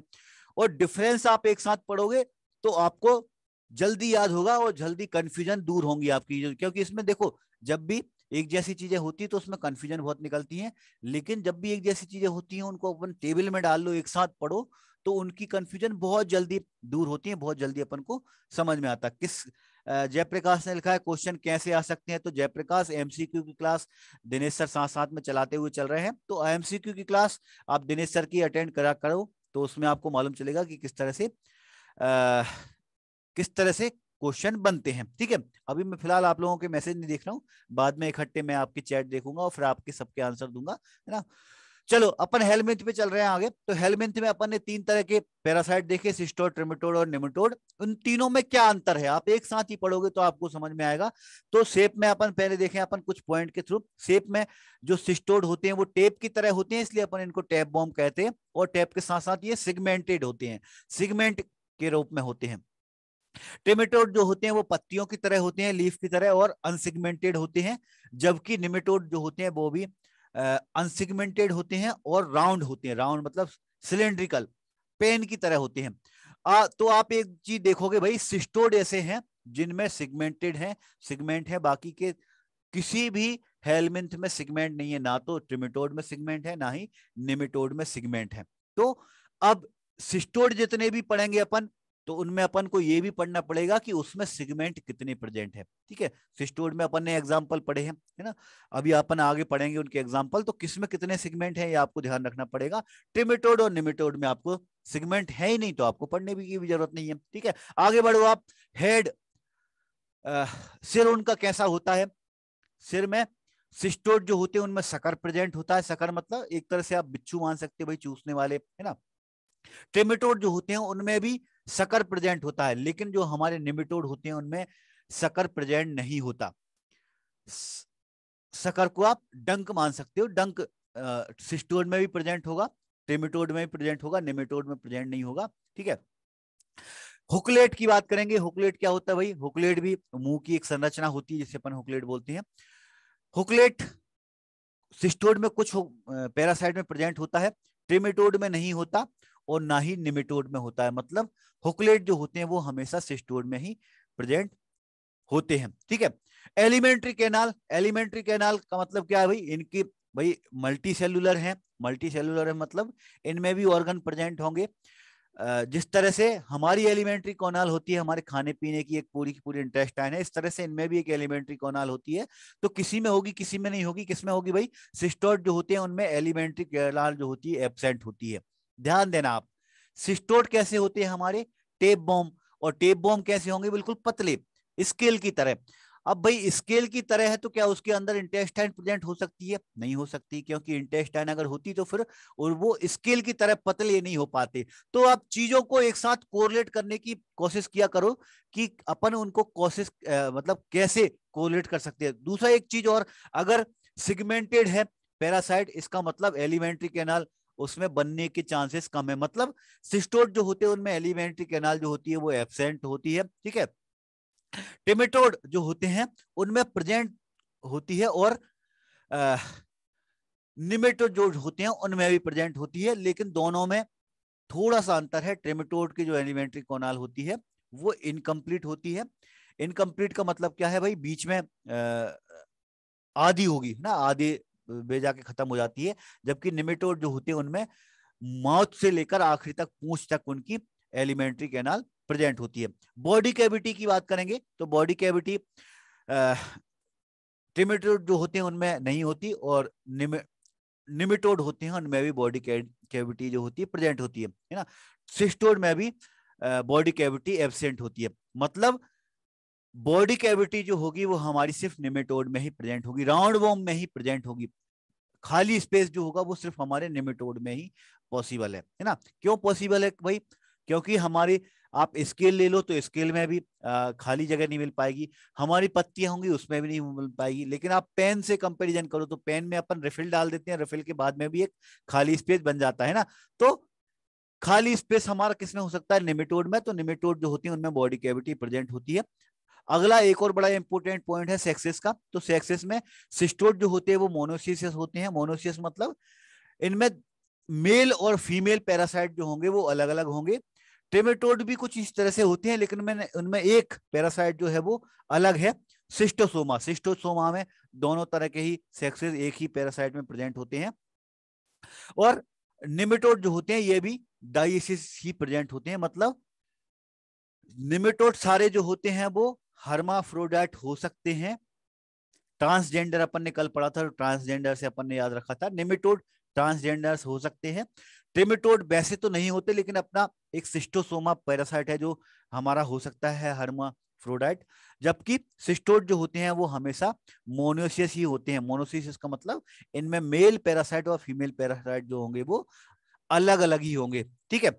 और डिफरेंस आप एक साथ पढ़ोगे तो आपको जल्दी याद होगा और जल्दी कंफ्यूजन दूर होंगी आपकी। क्योंकि इसमें देखो, जब भी एक जैसी चीजें होती है तो उसमें कंफ्यूजन बहुत निकलती है, लेकिन जब भी एक जैसी चीजें होती हैं उनको अपन टेबल में डाल लो, एक साथ पढ़ो, तो उनकी कंफ्यूजन बहुत जल्दी दूर होती है, बहुत जल्दी अपन को समझ में आता। किस जयप्रकाश ने लिखा है क्वेश्चन कैसे आ सकते हैं, तो जयप्रकाश एमसीक्यू की क्लास दिनेश सर साथ साथ में चलाते हुए चल रहे हैं, तो एमसीक्यू की क्लास आप दिनेश सर की अटेंड करा करो, तो उसमें आपको मालूम चलेगा कि किस तरह से क्वेश्चन बनते हैं, ठीक है। अभी मैं फिलहाल आप लोगों के मैसेज नहीं देख रहा हूँ, बाद में इकट्ठे मैं आपकी चैट देखूंगा और फिर आपके सबके आंसर दूंगा, है ना। चलो अपन हेलमिंथ पे चल रहे हैं आगे। तो हेलमिंथ में अपन ने 3 तरह के पैरासाइट देखे, सिस्टोड, ट्रिमेटोड और नेमेटोड। उन तीनों में क्या अंतर है आप एक साथ ही पढ़ोगे तो आपको समझ में आएगा। तो शेप में अपन पहले देखें, अपन कुछ पॉइंट के थ्रू। शेप में जो सिस्टोड होते हैं वो टेप की तरह होते हैं, इसलिए अपन इनको टेप बॉम्ब कहते हैं, और टेप के साथ साथ ये सिगमेंटेड होते हैं, सिगमेंट के रूप में होते हैं। ट्रिमेटोड जो होते हैं वो पत्तियों की तरह होते हैं, लीफ की तरह, और अनसिगमेंटेड होते हैं, जबकि निमेटोड जो होते हैं वो भी अनसिगमेंटेड होते हैं और राउंड होते हैं। राउंड मतलब सिलेंड्रिकल, पेन की तरह होते हैं। तो आप एक चीज देखोगे भाई, सिस्टोड ऐसे हैं जिनमें सिगमेंटेड है, सिगमेंट है, बाकी के किसी भी हेलमिंथ में सिगमेंट नहीं है, ना तो ट्रिमेटोड में सिगमेंट है, ना ही निमेटोड में सिगमेंट है। तो अब सिस्टोड जितने भी पढ़ेंगे अपन, तो उनमें अपन को ये भी पढ़ना पड़ेगा कि उसमें सिगमेंट कितने प्रेजेंट है, ठीक है। सिस्टोड में अपन ने एग्जांपल पढ़े हैं, है ना, अभी अपन आगे पढ़ेंगे उनके एग्जांपल, तो किसमें कितने सिगमेंट है ये आपको ध्यान रखना पड़ेगा। ट्रिमेटोड और निमेटोड में आपको सिगमेंट है ही नहीं, तो आपको पढ़ने की भी जरूरत नहीं है, ठीक है। आगे बढ़ो आप। हेड, सिर उनका कैसा होता है? सिर में सिस्टोड जो होते हैं उनमें सकर प्रेजेंट होता है। सकर मतलब एक तरह से आप बिच्छू मान सकते हो भाई, चूसने वाले, है ना। ट्रिमेटोड जो होते हैं उनमें भी सकर प्रेजेंट होता है, लेकिन जो हमारे निमेटोड होते हैं उनमें सकर प्रेजेंट नहीं होता। सकर को आप डंक मान सकते हो, डंक सिस्टोड में भी प्रेजेंट होगा, ट्रिमेटोड में भी प्रेजेंट होगा, निमेटोड में प्रेजेंट नहीं होगा, ठीक है। हुकलेट की बात करेंगे। हुकलेट क्या होता है भाई? हुकलेट भी मुंह की एक संरचना होती है जिसे अपन हुकलेट बोलते हैं। हुकलेट सिस्टोड में कुछ पैरासाइट में प्रेजेंट होता है, ट्रिमेटोड में नहीं होता और ना ही निमेटोड में होता है। मतलब हुकलेट जो होते हैं वो हमेशा सिस्टोड में ही प्रेजेंट होते हैं। ठीक है। एलिमेंट्री कैनाल, एलिमेंट्री कैनाल का मतलब क्या है भाई? इनकी भाई मल्टी सेलुलर है, मल्टी सेलुलर है मतलब इनमें भी ऑर्गन प्रेजेंट होंगे। जिस तरह से हमारी एलिमेंट्री कॉनाल होती है हमारे खाने पीने की एक पूरी की पूरी इंटेस्टाइन है, इस तरह से इनमें भी एक एलिमेंट्री कॉनाल होती है। तो किसी में होगी किसी में नहीं होगी। किसमें होगी भाई? सिस्टोड जो होते हैं उनमें एलिमेंट्री कॉनाल जो होती है एब्सेंट होती है। ध्यान देना आप। सिस्टोड कैसे होते हैं हमारे? Tape bomb. और टेप बॉम्ब कैसे होंगे? बिल्कुल पतले, स्केल की तरह। अब भाई स्केल की तरह है तो क्या उसके अंदर इंटेस्टाइन प्रेजेंट हो सकती है? नहीं हो सकती, क्योंकि इंटेस्टाइन अगर होती तो फिर और वो स्केल की तरह पतले नहीं हो पाते। तो आप चीजों को एक साथ कोरिलेट करने की कोशिश किया करो कि अपन उनको कोशिश मतलब कैसे कोरिलेट कर सकते हैं। दूसरा एक चीज और, अगर सिगमेंटेड है पैरासाइट, इसका मतलब एलिमेंट्री कैनाल उसमें बनने के चांसेस कम है। मतलब सिस्टोड जो होते हैं उनमें एलिमेंट्री कैनाल जो होती है वो एब्सेंट होती है। ठीक है। टिमेटोड जो होते हैं उनमें प्रेजेंट होती है और निमेटोड जो होते हैं उनमें भी प्रेजेंट होती है, लेकिन दोनों में थोड़ा सा अंतर है। ट्रेमेटोड की जो एलिमेंट्री कोनाल होती है वो इनकम्प्लीट होती है। इनकम्प्लीट का मतलब क्या है भाई? बीच में आधी होगी ना, आधी बे जाके खत्म हो जाती है। जबकि निमेटोड जो होते हैं उनमें माउथ से लेकर आखिरी तक, पूंछ तक उनकी एलिमेंट्री कैनाल प्रेजेंट होती है। बॉडी कैविटी की बात करेंगे तो बॉडी कैविटी ट्रिमेटोड जो होते हैं उनमें नहीं होती और निमेटोड होते हैं उनमें भी बॉडी कैविटी जो होती है प्रेजेंट होती है ना। सिस्टोड में भी बॉडी कैविटी एब्सेंट होती है। मतलब बॉडी कैविटी जो होगी वो हमारी सिर्फ निमेटोड में ही प्रेजेंट होगी, राउंड वॉर्म में ही प्रेजेंट होगी। खाली स्पेस जो होगा वो सिर्फ हमारे निमेटोड में ही पॉसिबल है ना। क्यों पॉसिबल है भाई? क्योंकि हमारी आप स्केल ले लो तो स्केल में भी खाली जगह नहीं मिल पाएगी, हमारी पत्तियां होंगी उसमें भी नहीं मिल पाएगी। लेकिन आप पेन से कंपैरिजन करो तो पेन में अपन रिफिल डाल देते हैं, रिफिल के बाद में भी एक खाली स्पेस बन जाता है ना। तो खाली स्पेस हमारा किसमें हो सकता है? निमेटोड में। तो निमेटोड जो होती है उनमें बॉडी कैविटी प्रेजेंट होती है। अगला एक और बड़ा इंपॉर्टेंट पॉइंट है सेक्सेस का। तो सेक्सेस में सिस्टोड जो होते हैं वो मोनोसियस होते हैं। मोनोसियस मतलब इनमें मेल और फीमेल पैरासाइट जो होंगे वो अलग अलग होंगे। ट्रेमेटोड भी कुछ इस तरह से होते हैं, लेकिन मैंने उनमें एक पैरासाइट जो है वो अलग है, सिस्टोसोमा। सिस्टोसोमा में दोनों तरह के ही सेक्सेस एक ही पैरासाइट में प्रेजेंट होते हैं। और निमेटोड जो होते हैं ये भी डाइसिस ही प्रेजेंट होते हैं। मतलब निमेटोड सारे जो होते हैं वो हर्माफ्रोडाइट हो सकते हैं। ट्रांसजेंडर अपन ने कल पढ़ा था, ट्रांसजेंडर से अपन ने याद रखा था। निमेटोड ट्रांसजेंडर्स हो सकते हैं। ट्रिमेटोड वैसे तो नहीं होते, लेकिन अपना एक सिस्टोसोमा पैरासाइट है जो हमारा हो सकता है हर्माफ्रोडाइट। जबकि सिस्टोड जो होते हैं वो हमेशा मोनोसियस ही होते हैं। मोनोसियस का मतलब इनमें मेल पैरासाइट और फीमेल पैरासाइट जो होंगे वो अलग अलग ही होंगे। ठीक है।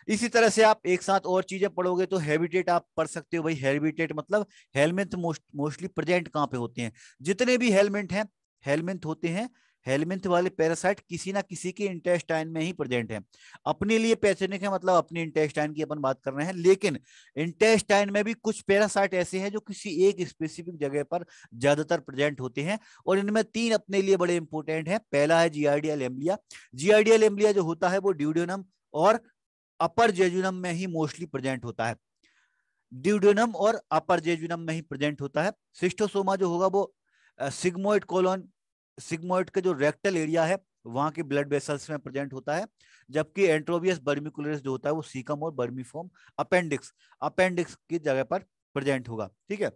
इसी तरह से आप एक साथ और चीजें पढ़ोगे तो हैबिटेट आप पढ़ सकते हो भाई। हैबिटेट मतलब हेलमिंथ मोस्टली प्रेजेंट कहाँ पे होते हैं? जितने भी हेलमिंथ हैं, हेलमिंथ होते हैं, हेलमिंथ वाले पैरासाइट किसी ना किसी के इंटेस्टाइन में ही प्रेजेंट है। अपने लिए पैथोजेनिक है, मतलब अपने इंटेस्टाइन की अपन बात कर रहे हैं, लेकिन इंटेस्टाइन में भी कुछ पैरासाइट ऐसे हैं जो किसी एक स्पेसिफिक जगह पर ज्यादातर प्रेजेंट होते हैं। और इनमें तीन अपने लिए बड़े इंपॉर्टेंट है। पहला है जियार्डिया लेम्बलिया। जियार्डिया लेम्बलिया जो होता है वो ड्यूडेनम और अपर जेजुनम में ही मोस्टली प्रेजेंट होता है। ड्यूडेनम और अपर जेजुनम में ही प्रेजेंट होता है। सिस्टोसोमा जो होगा वो सिग्मोइड कोलोन, सिग्मोइड का जो रेक्टल एरिया है वहां के ब्लड वेसल्स में प्रेजेंट होता है। जबकि एंट्रोबियस बर्मिकुलरिस जो होता है वो सीकम और बर्मीफॉर्म अपेंडिक्स, अपेंडिक्स की जगह पर प्रेजेंट होगा। ठीक है।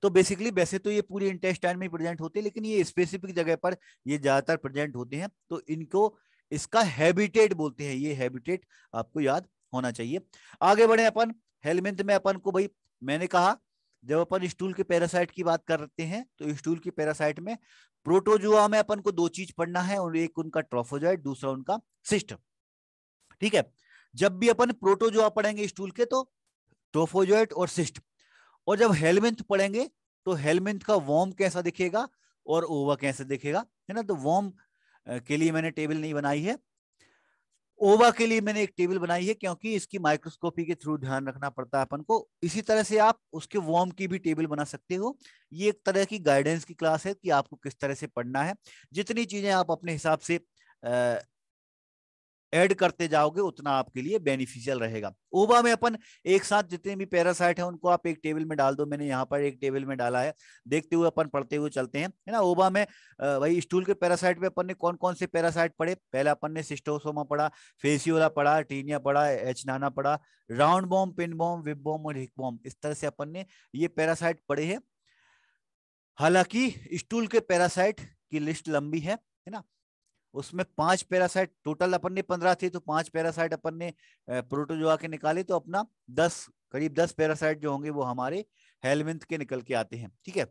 तो बेसिकली वैसे तो ये पूरी इंटेस्टाइन में प्रेजेंट होते हैं, लेकिन ये स्पेसिफिक जगह पर ये ज्यादातर प्रेजेंट होते हैं। तो इनको इसका हैबिटेट बोलते हैं। ये हैबिटेट आपको याद होना चाहिए। आगे बढ़े अपन। हेलमिंथ में अपन को भाई मैंने कहा जब अपन स्टूल के पैरासाइट की बात करते हैं तो स्टूल के पैरासाइट में प्रोटोजुआ में अपन को दो चीज पढ़ना है, और एक उनका ट्रोफोजॉइड, दूसरा उनका सिस्ट। ठीक है। जब भी अपन प्रोटोजुआ पढ़ेंगे स्टूल के तो ट्रोफोजॉइड और सिस्ट। और जब हेलमिंथ पढ़ेंगे तो हेलमिंथ का वॉर्म कैसा दिखेगा और ओवा कैसे दिखेगा, है ना। तो वॉर्म के लिए मैंने टेबल नहीं बनाई है। ओवा के लिए मैंने एक टेबल बनाई है क्योंकि इसकी माइक्रोस्कोपी के थ्रू ध्यान रखना पड़ता है अपन को। इसी तरह से आप उसके वर्म की भी टेबल बना सकते हो। ये एक तरह की गाइडेंस की क्लास है कि आपको किस तरह से पढ़ना है। जितनी चीजें आप अपने हिसाब से ऐड करते जाओगे उतना आपके लिए बेनिफिशियल रहेगा। ओवा में अपन एक साथ जितने भी पैरासाइट हैं उनको आप एक टेबल में डाल दो। मैंने यहाँ पर एक टेबल में डाला है, देखते हुए अपन पढ़ते हुए चलते हैं, है ना। ओवा में वही स्टूल के पैरासाइट में अपन ने कौन कौन से पैरासाइट पढ़े। पहले अपन ने सिस्टोसोमा पढ़ा, फेसियोला पढ़ा, टीनिया पढ़ा, एचनाना पढ़ा, roundworm, pinworm, whipworm और हिक बॉम। इस तरह से अपन ने ये पैरासाइट पढ़े हैं। हालांकि स्टूल के पैरासाइट की लिस्ट लंबी है ना। उसमें 5 पैरासाइट टोटल, अपन ने 15 थे तो 5 पैरासाइट अपन ने प्रोटोजोआ के निकाले, तो अपना 10 करीब 10 पैरासाइट जो होंगे वो हमारे हेलमिंथ के निकल के आते हैं। ठीक है,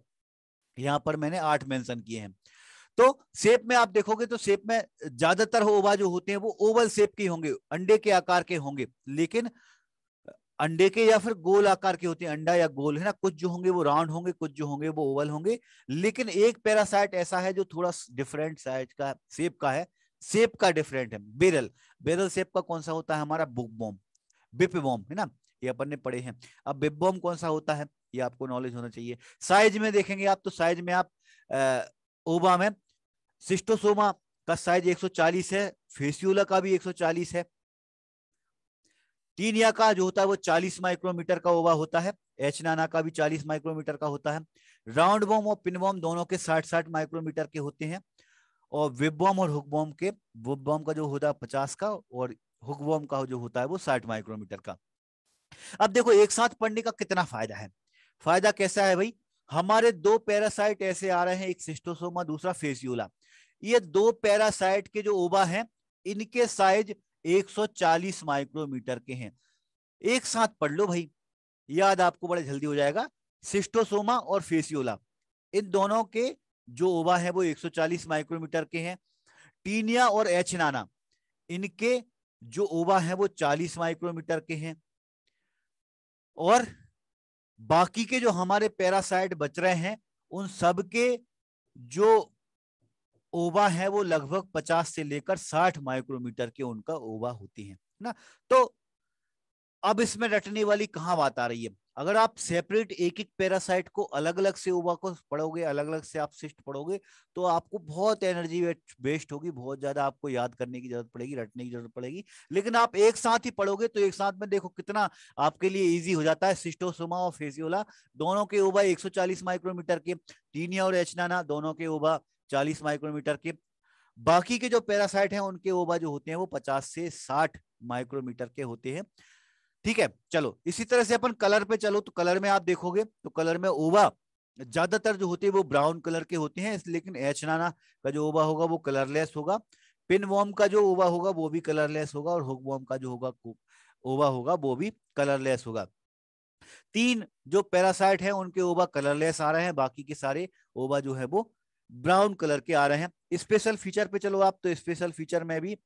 यहाँ पर मैंने 8 मेंशन किए हैं। तो शेप में आप देखोगे तो शेप में ज्यादातर ओवा जो होते हैं वो ओवल शेप के होंगे, अंडे के आकार के होंगे। लेकिन अंडे के या फिर गोल आकार के होते हैं, अंडा या गोल, है ना। कुछ जो होंगे वो राउंड होंगे, कुछ जो होंगे वो ओवल होंगे। लेकिन एक पैरासाइट ऐसा है जो थोड़ा डिफरेंट साइज का शेप का है, शेप का डिफरेंट है। बेरल, बेरल शेप का कौन सा होता है हमारा, बुक बॉम, बिप बॉम, है ना। ये अपन ने पढ़े हैं। अब बिप बॉम कौन सा होता है ये आपको नॉलेज होना चाहिए। साइज में देखेंगे आप तो साइज में आप ओवा में सिस्टोसोमा का साइज 140 है, फेसियोला का भी 140 है, टीनिया का जो होता है वो 40 माइक्रोमीटर का ओवा होता है, एचनाना का भी 40 माइक्रोमीटर का होता है, राउंड बॉम और पिन बॉम दोनों के 60-60 माइक्रोमीटर के होते हैं, और विप बॉम और हुक बॉम के, विप बॉम का जो होता है 50 का और हुक बॉम का जो होता है वो 60 माइक्रोमीटर का। अब देखो एक साथ पढ़ने का कितना फायदा है। फायदा कैसा है भाई, हमारे 2 पैरासाइट ऐसे आ रहे हैं, एक सिस्टोसोमा दूसरा फेसियोला। ये 2 पैरासाइट के जो ओवा हैं इनके साइज 140 माइक्रोमीटर के हैं। एक साथ पढ़ लो भाई, याद आपको बड़ा जल्दी हो जाएगा। सिस्टोसोमा और फेसियोला, इन दोनों के जो ओवा है वो 140 माइक्रोमीटर के हैं। टीनिया और एचनाना, इनके जो ओवा है वो 40 माइक्रोमीटर के हैं। और बाकी के जो हमारे पैरासाइट बच रहे हैं उन सब के जो ओवा है वो लगभग 50 से लेकर 60 माइक्रोमीटर के उनका ओवा होती है ना। तो अब इसमें रटने वाली कहां बात आ रही है। अगर आप सेपरेट एक एक पैरासाइट को अलग अलग से ओवा को पढ़ोगे, अलग अलग से आप सिस्ट पढ़ोगे, तो आपको बहुत एनर्जी वेस्ट होगी, बहुत ज्यादा आपको याद करने की जरूरत पड़ेगी, रटने की जरूरत पड़ेगी। लेकिन आप एक साथ ही पढ़ोगे तो एक साथ में देखो कितना आपके लिए इजी हो जाता है। सिस्टोसोमा और फेसियोला दोनों के ओवा 140 माइक्रोमीटर के, टीनिया और एचनाना दोनों के ओवा 40 माइक्रोमीटर के। बाकी के जो पैरासाइट हैं उनके ओवा जो होते हैं वो 50 से 60 माइक्रोमीटर के होते हैं। ठीक है, चलो इसी तरह से अपन कलर पे चलो, तो कलर में आप देखोगे तो कलर में ओवा ज्यादातर जो होते हैं वो ब्राउन कलर के होते हैं, लेकिन एचनाना का जो ओवा होगा वो कलरलेस होगा, पिन वॉर्म का जो ओवा होगा वो भी कलरलेस होगा, और हुक वॉर्म का जो होगा ओवा होगा वो भी कलरलेस होगा। 3 जो पैरासाइट हैं उनके ओवा कलरलेस आ रहे हैं, बाकी के सारे ओवा जो है वो ब्राउन कलर के आ रहे हैं। स्पेशल फीचर पे चलो आप, तो स्पेशल फीचर में भी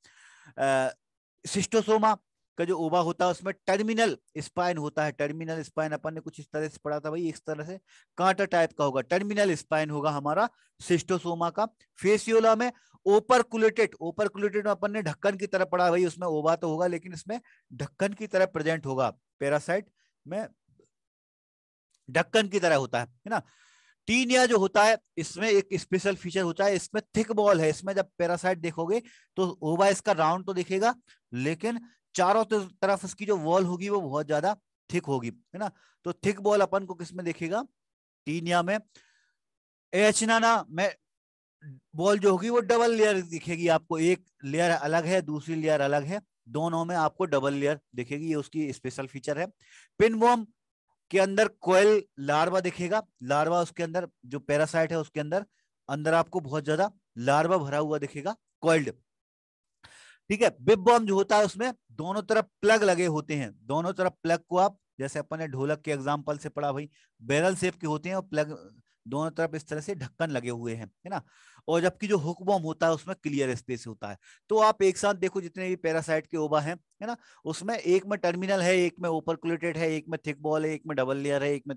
सिस्टोसोमा का जो ओवा होता है उसमें टर्मिनल स्पाइन होता है। टर्मिनल स्पाइन अपन ने कुछ इस तरह से पढ़ा था भाई, इस तरह से कांटा टाइप का होगा, टर्मिनल स्पाइन होगा हमारा सिस्टोसोमा का। फेसियोला में ओपरकुलेटेड, ओपरकुलेटेड में अपन ने ढक्कन की तरह पढ़ा भाई, उसमें ओवा तो होगा लेकिन इसमें ढक्कन की तरह प्रेजेंट होगा, पैरासाइट में ढक्कन की तरह होता है ना। टीनिया जो होता है इसमें एक स्पेशल फीचर होता है, इसमें थिक बॉल है। इसमें जब पैरासाइट देखोगे तो ओवा इसका राउंड तो दिखेगा, लेकिन चारों तरफ इसकी जो वॉल होगी वो बहुत ज्यादा थिक होगी, है ना। तो थिक बॉल अपन को किसमें दिखेगा, टीनिया में। एचनाना में बॉल जो होगी वो डबल लेयर दिखेगी आपको, एक लेयर अलग है दूसरी लेयर अलग है, दोनों में आपको डबल लेयर दिखेगी, ये उसकी स्पेशल फीचर है। पिनवॉर्म के अंदर कोयल लार्वा दिखेगा, लार्वा उसके अंदर जो पैरासाइट है उसके अंदर अंदर आपको बहुत ज्यादा लार्वा भरा हुआ दिखेगा, कोइल्ड। ठीक है, बिप बॉम जो होता है उसमें दोनों तरफ प्लग लगे होते हैं, दोनों तरफ प्लग को आप जैसे अपन ने ढोलक के एग्जांपल से पढ़ा भाई, बैरल शेप के होते हैं और प्लग दोनों तरफ इस तरह से ढक्कन लगे हुए हैं, है ना। और जबकि जो हुक बॉम होता है उसमें क्लियर स्पेस होता है। तो आप एक साथ देखो जितने भी पैरासाइट के ओवा हैं, है ना, उसमें एक में टर्मिनल है, एक में ओपरकुलेटेड है, एक में थिक बॉल है, एक में डबल लेयर है, एक में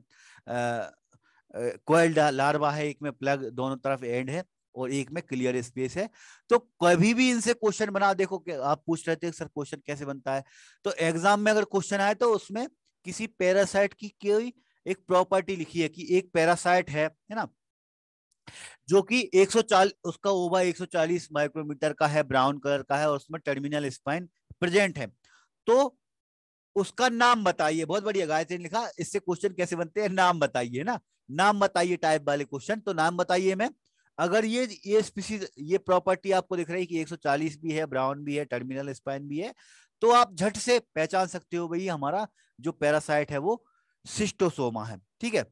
कोइल्ड लार्वा है, एक में प्लग दोनों तरफ एंड है, और एक में क्लियर स्पेस है। तो कभी भी इनसे क्वेश्चन बना, देखो कि आप पूछ रहे थे सर क्वेश्चन कैसे बनता है, तो एग्जाम में अगर क्वेश्चन आए तो उसमें किसी पैरासाइट की कोई एक प्रॉपर्टी लिखी है कि एक पैरासाइट है ना, जो कि 140 उसका ओवा 140 माइक्रोमीटर का है, ब्राउन कलर का है और उसमें टर्मिनल स्पाइन प्रेजेंट है, तो उसका नाम बताइए। बहुत बढ़िया, गायत्री ने लिखा इससे क्वेश्चन कैसे बनते हैं, नाम बताइए ना, नाम बताइए टाइप वाले क्वेश्चन। तो नाम बताइए में अगर ये स्पीसीज ये प्रॉपर्टी आपको दिख रही है कि 140 भी है, ब्राउन भी है, टर्मिनल स्पाइन भी है, तो आप झट से पहचान सकते हो भाई हमारा जो पैरासाइट है वो सिस्टोसोमा है। ठीक है,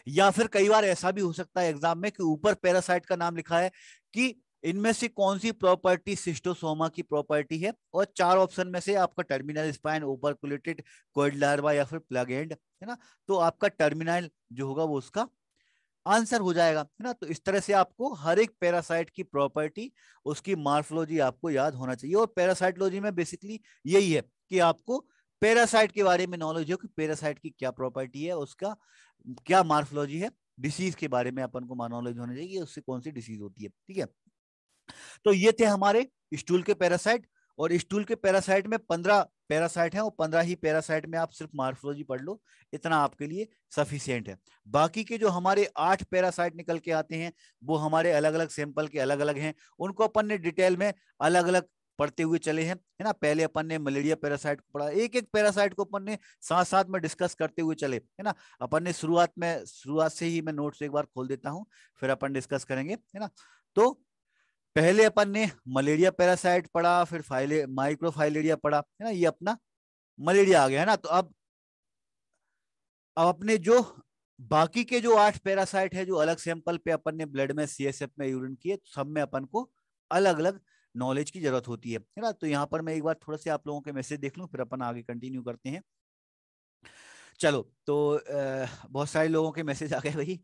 या फिर कई बार ऐसा भी हो सकता है एग्जाम में कि ऊपर पैरासाइट का नाम लिखा है कि इनमें से कौन सी प्रॉपर्टी सिस्टोसोमा की प्रॉपर्टी है, और चार ऑप्शन में से आपका टर्मिनल स्पाइन, ओपरकुलेटेड, कोइड लार्वा या फिर प्लग एंड है ना, तो आपका टर्मिनल जो होगा वो उसका आंसर हो जाएगा है ना। तो इस तरह से आपको हर एक पैरासाइट की प्रॉपर्टी, उसकी मार्फोलॉजी आपको याद होना चाहिए। और पैरासाइटोलॉजी में बेसिकली यही है कि आपको पैरासाइट के बारे में नॉलेज हो कि पैरासाइट की क्या प्रॉपर्टी है, उसका क्या मार्फोलॉजी है, डिसीज के बारे में अपन को नॉलेज होना चाहिए कि उससे कौन सी डिसीज होती है। ठीक है, तो ये थे हमारे स्टूल के पैरासाइट, और स्टूल के पैरासाइट में 15 पैरासाइट हैं, और 15 ही पैरासाइट में आप सिर्फ मार्फोलॉजी पढ़ लो, इतना आपके लिए सफिशियंट है। बाकी के जो हमारे 8 पैरासाइट निकल के आते हैं वो हमारे अलग अलग सैंपल के अलग अलग हैं, उनको अपन ने डिटेल में अलग अलग पढ़ते हुए चले हैं है ना। पहले अपन ने मलेरिया पैरासाइट को पढ़ा, एक एक पैरासाइट को अपन ने साथ साथ में डिस्कस करते हुए चले है ना। अपन ने शुरुआत से ही मैं नोट्स एक बार खोल देता हूं, फिर अपन डिस्कस करेंगे है ना। तो पहले अपन ने मलेरिया पैरासाइट पढ़ा, फिर माइक्रोफाइलेरिया पढ़ा है ना, ये अपना मलेरिया आ गया है ना। तो अब अपने जो बाकी के जो 8 पैरासाइट है जो अलग सैंपल पे अपन ने ब्लड में, सीएसएफ में यूरिन किए, तो सब में अपन को अलग अलग नॉलेज की जरूरत होती है ना। तो यहाँ पर मैं एक बार थोड़ा से आप लोगों के मैसेज देख लूं, फिर अपन आगे कंटिन्यू करते हैं। चलो, तो बहुत सारे लोगों के मैसेज आ गए भाई।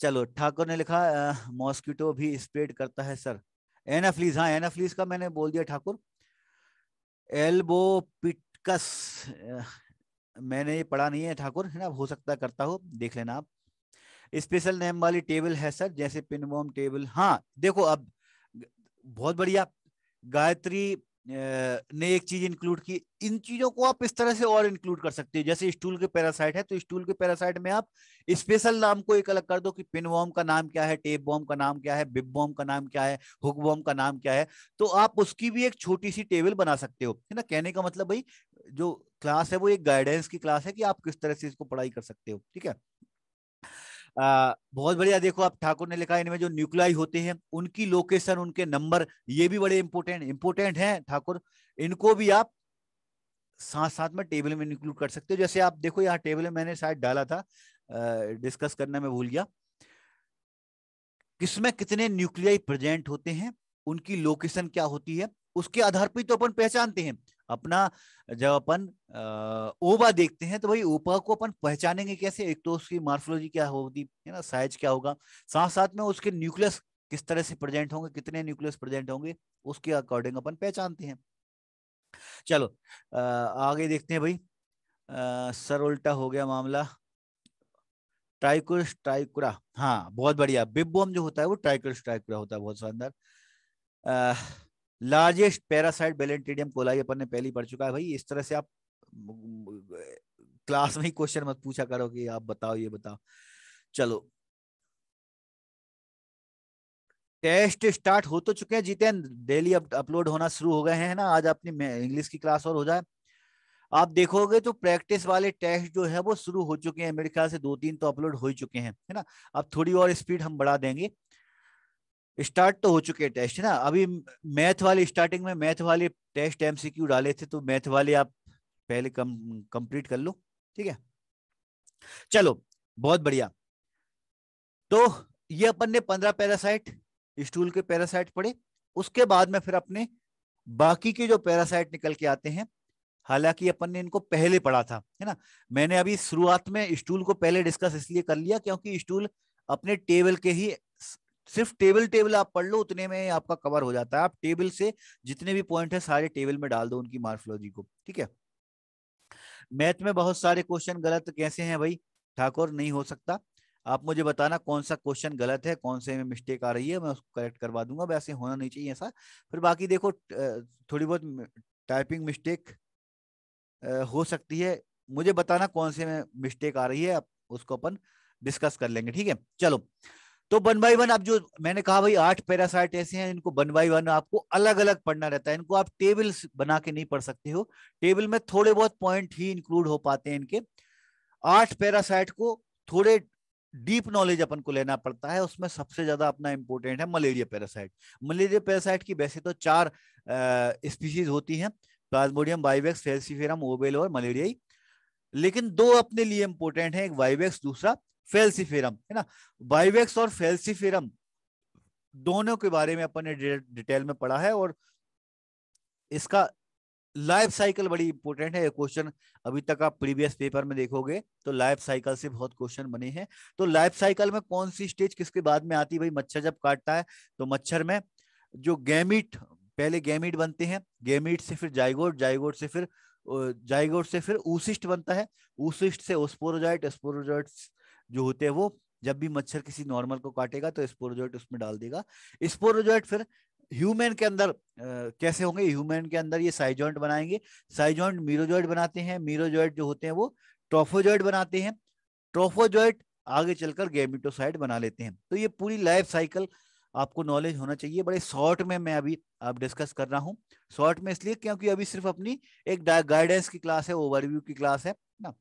चलो, ठाकुर ने लिखा मॉस्किटो भी स्प्रेड करता है सर, एनाफ्लीज, हाँ एनाफ्लीज का मैंने बोल दिया ठाकुर। एल्बो पिटकस, मैंने ये पढ़ा नहीं है ठाकुर है ना, हो सकता है करता हो, देख लेना आप। स्पेशल नेम वाली टेबल है सर, जैसे पिनवॉर्म टेबल, हाँ देखो अब बहुत बढ़िया, गायत्री ने एक चीज इंक्लूड की, इन चीजों को आप इस तरह से और इंक्लूड कर सकते हो। जैसे स्टूल के पैरासाइट है, तो स्टूल के पैरासाइट में आप स्पेशल नाम को एक अलग कर दो कि पिनवॉर्म का नाम क्या है, टेप बॉम्ब का नाम क्या है, बिब बॉम्ब का नाम क्या है, हुक बॉम्ब का नाम क्या है, तो आप उसकी भी एक छोटी सी टेबल बना सकते हो है ना। कहने का मतलब भाई जो क्लास है वो एक गाइडेंस की क्लास है कि आप किस तरह से इसको पढ़ाई कर सकते हो। ठीक है, बहुत बढ़िया। देखो आप, ठाकुर ने लिखा इनमें जो न्यूक्लियाई होते हैं उनकी लोकेशन, उनके नंबर, ये भी बड़े इंपोर्टेंट हैं ठाकुर, इनको भी आप साथ साथ में टेबल में इंक्लूड कर सकते हो। जैसे आप देखो यहाँ टेबल में मैंने शायद डाला था, डिस्कस करना मैं भूल गया, किसमें कितने न्यूक्लियाई प्रेजेंट होते हैं, उनकी लोकेशन क्या होती है, उसके आधार पर तो अपन पहचानते हैं अपना। जब अपन ओबा देखते हैं तो भाई ओबा को अपन पहचानेंगे कैसे, एक तो उसकी मार्फोलॉजी क्या होगी है ना, साइज क्या होगा, साथ साथ में उसके न्यूक्लियस किस तरह से प्रेजेंट होंगे, कितने न्यूक्लियस प्रेजेंट होंगे, उसके अकॉर्डिंग अपन पहचानते हैं। चलो, आगे देखते हैं भाई। सर उल्टा हो गया मामला, ट्राइकुरस ट्राइकुरा, हाँ बहुत बढ़िया, बिबोम जो होता है वो ट्राइकुरस ट्राइकुरा होता है, बहुत शानदार। लार्जेस्ट पैरासाइट बेलेंटिडियम कोलाई अपन ने पहले ही पढ़ चुका है भाई। इस तरह से आप क्लास में ही क्वेश्चन मत पूछा करो कि आप बताओ ये बताओ। चलो, टेस्ट स्टार्ट हो तो चुके हैं जितेंद्र, डेली अपलोड होना शुरू हो गए हैं ना। आज अपनी इंग्लिश की क्लास और हो जाए, आप देखोगे तो प्रैक्टिस वाले टेस्ट जो है वो शुरू हो चुके हैं, मेरे ख्याल से 2-3 तो अपलोड हो ही चुके हैं है ना। अब थोड़ी और स्पीड हम बढ़ा देंगे, स्टार्ट तो हो चुके हैं टेस्ट है ना। अभी मैथ वाले, स्टार्टिंग में मैथ वाले टेस्ट एमसीक्यू डाले थे, तो मैथ वाले आप पहले कंप्लीट कर लो। ठीक है, चलो बहुत बढ़िया। तो ये अपन ने 15 पैरासाइट स्टूल के पैरासाइट पढ़े, उसके बाद में फिर अपने बाकी के जो पैरासाइट निकल के आते हैं, हालांकि अपन ने इनको पहले पढ़ा था है ना। मैंने अभी शुरुआत में स्टूल को पहले डिस्कस इसलिए कर लिया क्योंकि स्टूल अपने टेबल के ही, सिर्फ टेबल टेबल आप पढ़ लो उतने में आपका कवर हो जाता है। आप टेबल से जितने भी पॉइंट है सारे टेबल में डाल दो उनकी मार्फोलॉजी को। ठीक है, मैथ में बहुत सारे क्वेश्चन गलत कैसे हैं भाई ठाकुर, नहीं हो सकता, आप मुझे बताना कौन सा क्वेश्चन गलत है, कौन से में मिस्टेक आ रही है, मैं उसको करेक्ट करवा दूंगा। वैसे होना नहीं चाहिए ऐसा। फिर बाकी देखो थोड़ी बहुत टाइपिंग मिस्टेक हो सकती है, मुझे बताना कौन से में मिस्टेक आ रही है, आप उसको अपन डिस्कस कर लेंगे, ठीक है। चलो, तो 1 बाय 1, अब जो मैंने कहा भाई 8 पैरासाइट ऐसे हैं, इनको 1 बाय 1 आपको अलग अलग पढ़ना रहता है। इनको आप टेबल बना के नहीं पढ़ सकते हो, टेबल में थोड़े बहुत पॉइंट ही इंक्लूड हो पाते हैं इनके। 8 पैरासाइट को थोड़े डीप नॉलेज अपन को लेना पड़ता है। उसमें सबसे ज्यादा अपना इंपॉर्टेंट है मलेरिया पैरासाइट। मलेरिया पैरासाइट की वैसे तो 4 स्पीशीज होती हैं, प्लाज्मोडियम, वाइवेक्स, फैलसीफेरम, ओबेल और मलेरियाई। लेकिन 2 अपने लिए इंपॉर्टेंट है, एक वाइवेक्स, दूसरा फेल्सीफेरम, है ना। वाइवेक्स और फेल्सीफेरम दोनों के बारे में अपन ने डिटेल में पढ़ा है, और इसका लाइफ साइकिल बड़ी इंपॉर्टेंट है। ये क्वेश्चन अभी तक आप प्रीवियस पेपर में देखोगे तो लाइफ साइकिल से बहुत क्वेश्चन बने हैं। तो लाइफ साइकिल में कौन सी स्टेज किसके बाद में आती है भाई? मच्छर जब काटता है तो मच्छर में जो गैमीट, पहले गैमीट बनते हैं, गैमीट से फिर जाइगोट, जाइगोट से फिर ऊसिस्ट बनता है, ऊसिस्ट से स्पोरोजाइट, स्पोरोजाइट्स जो होते हैं वो जब भी मच्छर किसी नॉर्मल को काटेगा तो स्पोरोजोइट उसमें डाल देगा। स्पोरोजोइट फिर ह्यूमन के अंदर कैसे होंगे? ह्यूमन के अंदर ये साइजॉइंट बनाएंगे, साइजॉइंट मीरोजॉइट बनाते हैं, मीरोजॉइट जो होते हैं वो ट्रोफोजॉइट बनाते हैं, ट्रोफोजॉइट आगे चलकर गैमेटोसाइट बना लेते हैं। तो ये पूरी लाइफ साइकिल आपको नॉलेज होना चाहिए। बड़े शॉर्ट में मैं अभी आप डिस्कस कर रहा हूँ, शॉर्ट में इसलिए क्योंकि अभी सिर्फ अपनी एक गाइडेंस की क्लास है, ओवरव्यू की क्लास है ना।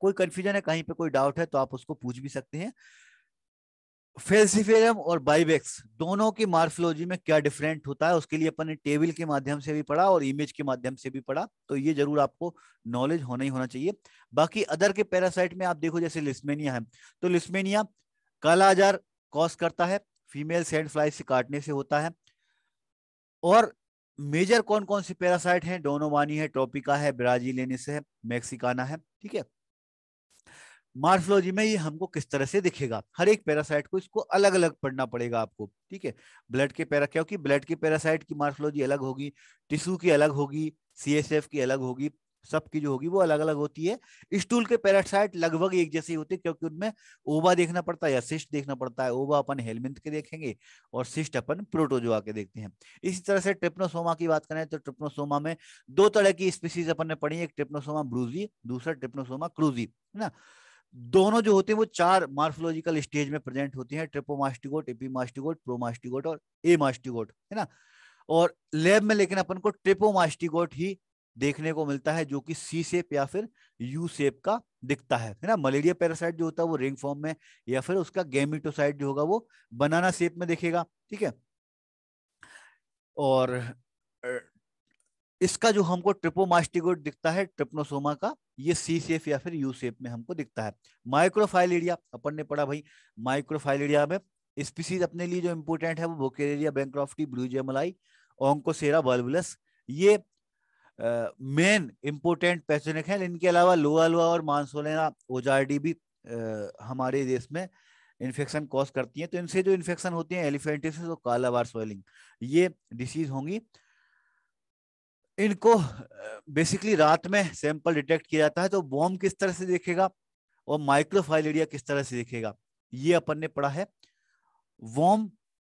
कोई कंफ्यूजन है, कहीं पे कोई डाउट है तो आप उसको पूछ भी सकते हैं। फेल्सीफेरम और बाइबेक्स दोनों की मार्फोलॉजी में क्या डिफरेंट होता है, उसके लिए अपन ने टेबल के माध्यम से भी पढ़ा और इमेज के माध्यम से भी पढ़ा, तो ये जरूर आपको नॉलेज होना ही होना चाहिए। बाकी अदर के पैरासाइट में आप देखो, जैसे लिस्मेनिया है, तो लिस्मेनिया काला आजार कॉज करता है, फीमेल सैंड फ्लाई से काटने से होता है। और मेजर कौन कौन सी पैरासाइट हैं? डोनोवानी है, ट्रोपिका है, ब्राजीलियनिस है, मैक्सिकाना है, ठीक है। मार्फोलॉजी में ये हमको किस तरह से दिखेगा, हर एक पैरासाइट को इसको अलग अलग पढ़ना पड़ेगा आपको, ठीक है। ब्लड के क्योंकि ब्लड के पैरासाइट की मार्फोलॉजी अलग होगी, टिश्यू की अलग होगी, सीएसएफ की अलग होगी, सबकी जो होगी वो अलग अलग होती है। स्टूल के पैरासाइट लगभग एक जैसे होते हैं, क्योंकि उनमें ओवा देखना पड़ता है या सिस्ट देखना पड़ता है। ओवा अपन हेलमिंथ के देखेंगे और सिस्ट अपन प्रोटोजोआ के देखते हैं। इसी तरह से ट्रिप्नोसोमा की बात करें तो ट्रिप्नोसोमा में 2 तरह की स्पीसीज अपन ने पढ़ी, एक ट्रिप्नोसोमा ब्रूजी, दूसरा ट्रिप्नोसोमा क्रूजी, है ना। दोनों जो होते हैं वो 4 मार्फोलॉजिकल स्टेज में प्रेजेंट होती हैं, ट्रिपोमास्टिगोट, एपीमास्टिगोट, प्रोमास्टिगोट और एमास्टिगोट, है ना। और लैब में लेकिन अपन को ट्रिपोमास्टिगोट ही देखने को मिलता है, जो कि सी शेप या फिर यू शेप का दिखता है ना। मलेरिया पैरासाइट जो होता है वो रिंग फॉर्म में, या फिर उसका गैमेटोसाइट जो होगा वो बनाना शेप में दिखेगा, ठीक है। और इसका जो हमको ट्रिपोमास्टिगोट दिखता है ट्रिप्नोसोमा का, ये सी शेप या फिर यू शेप में हमको दिखता है। माइक्रोफाइलिडिया अपन ने पढ़ा भाई, माइक्रोफाइलिडिया में स्पीसीज अपने लिए जो इंपोर्टेंट है वो बोकेरिया बैंक्रॉफ्टी, ब्लूजेमलाई, ओंकोसेरा बल्बुलस, ये मेन इंपोर्टेंट पैथोजेनिक है। इनके अलावा लोआ लोआ और मांसोलेना ओजार्डी भी हमारे देश में इन्फेक्शन कॉज करती हैं। तो इनसे जो इन्फेक्शन होती है एलिफेंटिसिस और कालाबार स्वेलिंग, ये डिसीज होंगी। इनको बेसिकली रात में सैंपल डिटेक्ट किया जाता है। तो बॉम्ब किस तरह से दिखेगा और माइक्रोफाइलेरिया किस तरह से दिखेगा, ये अपन ने पढ़ा है। वॉर्म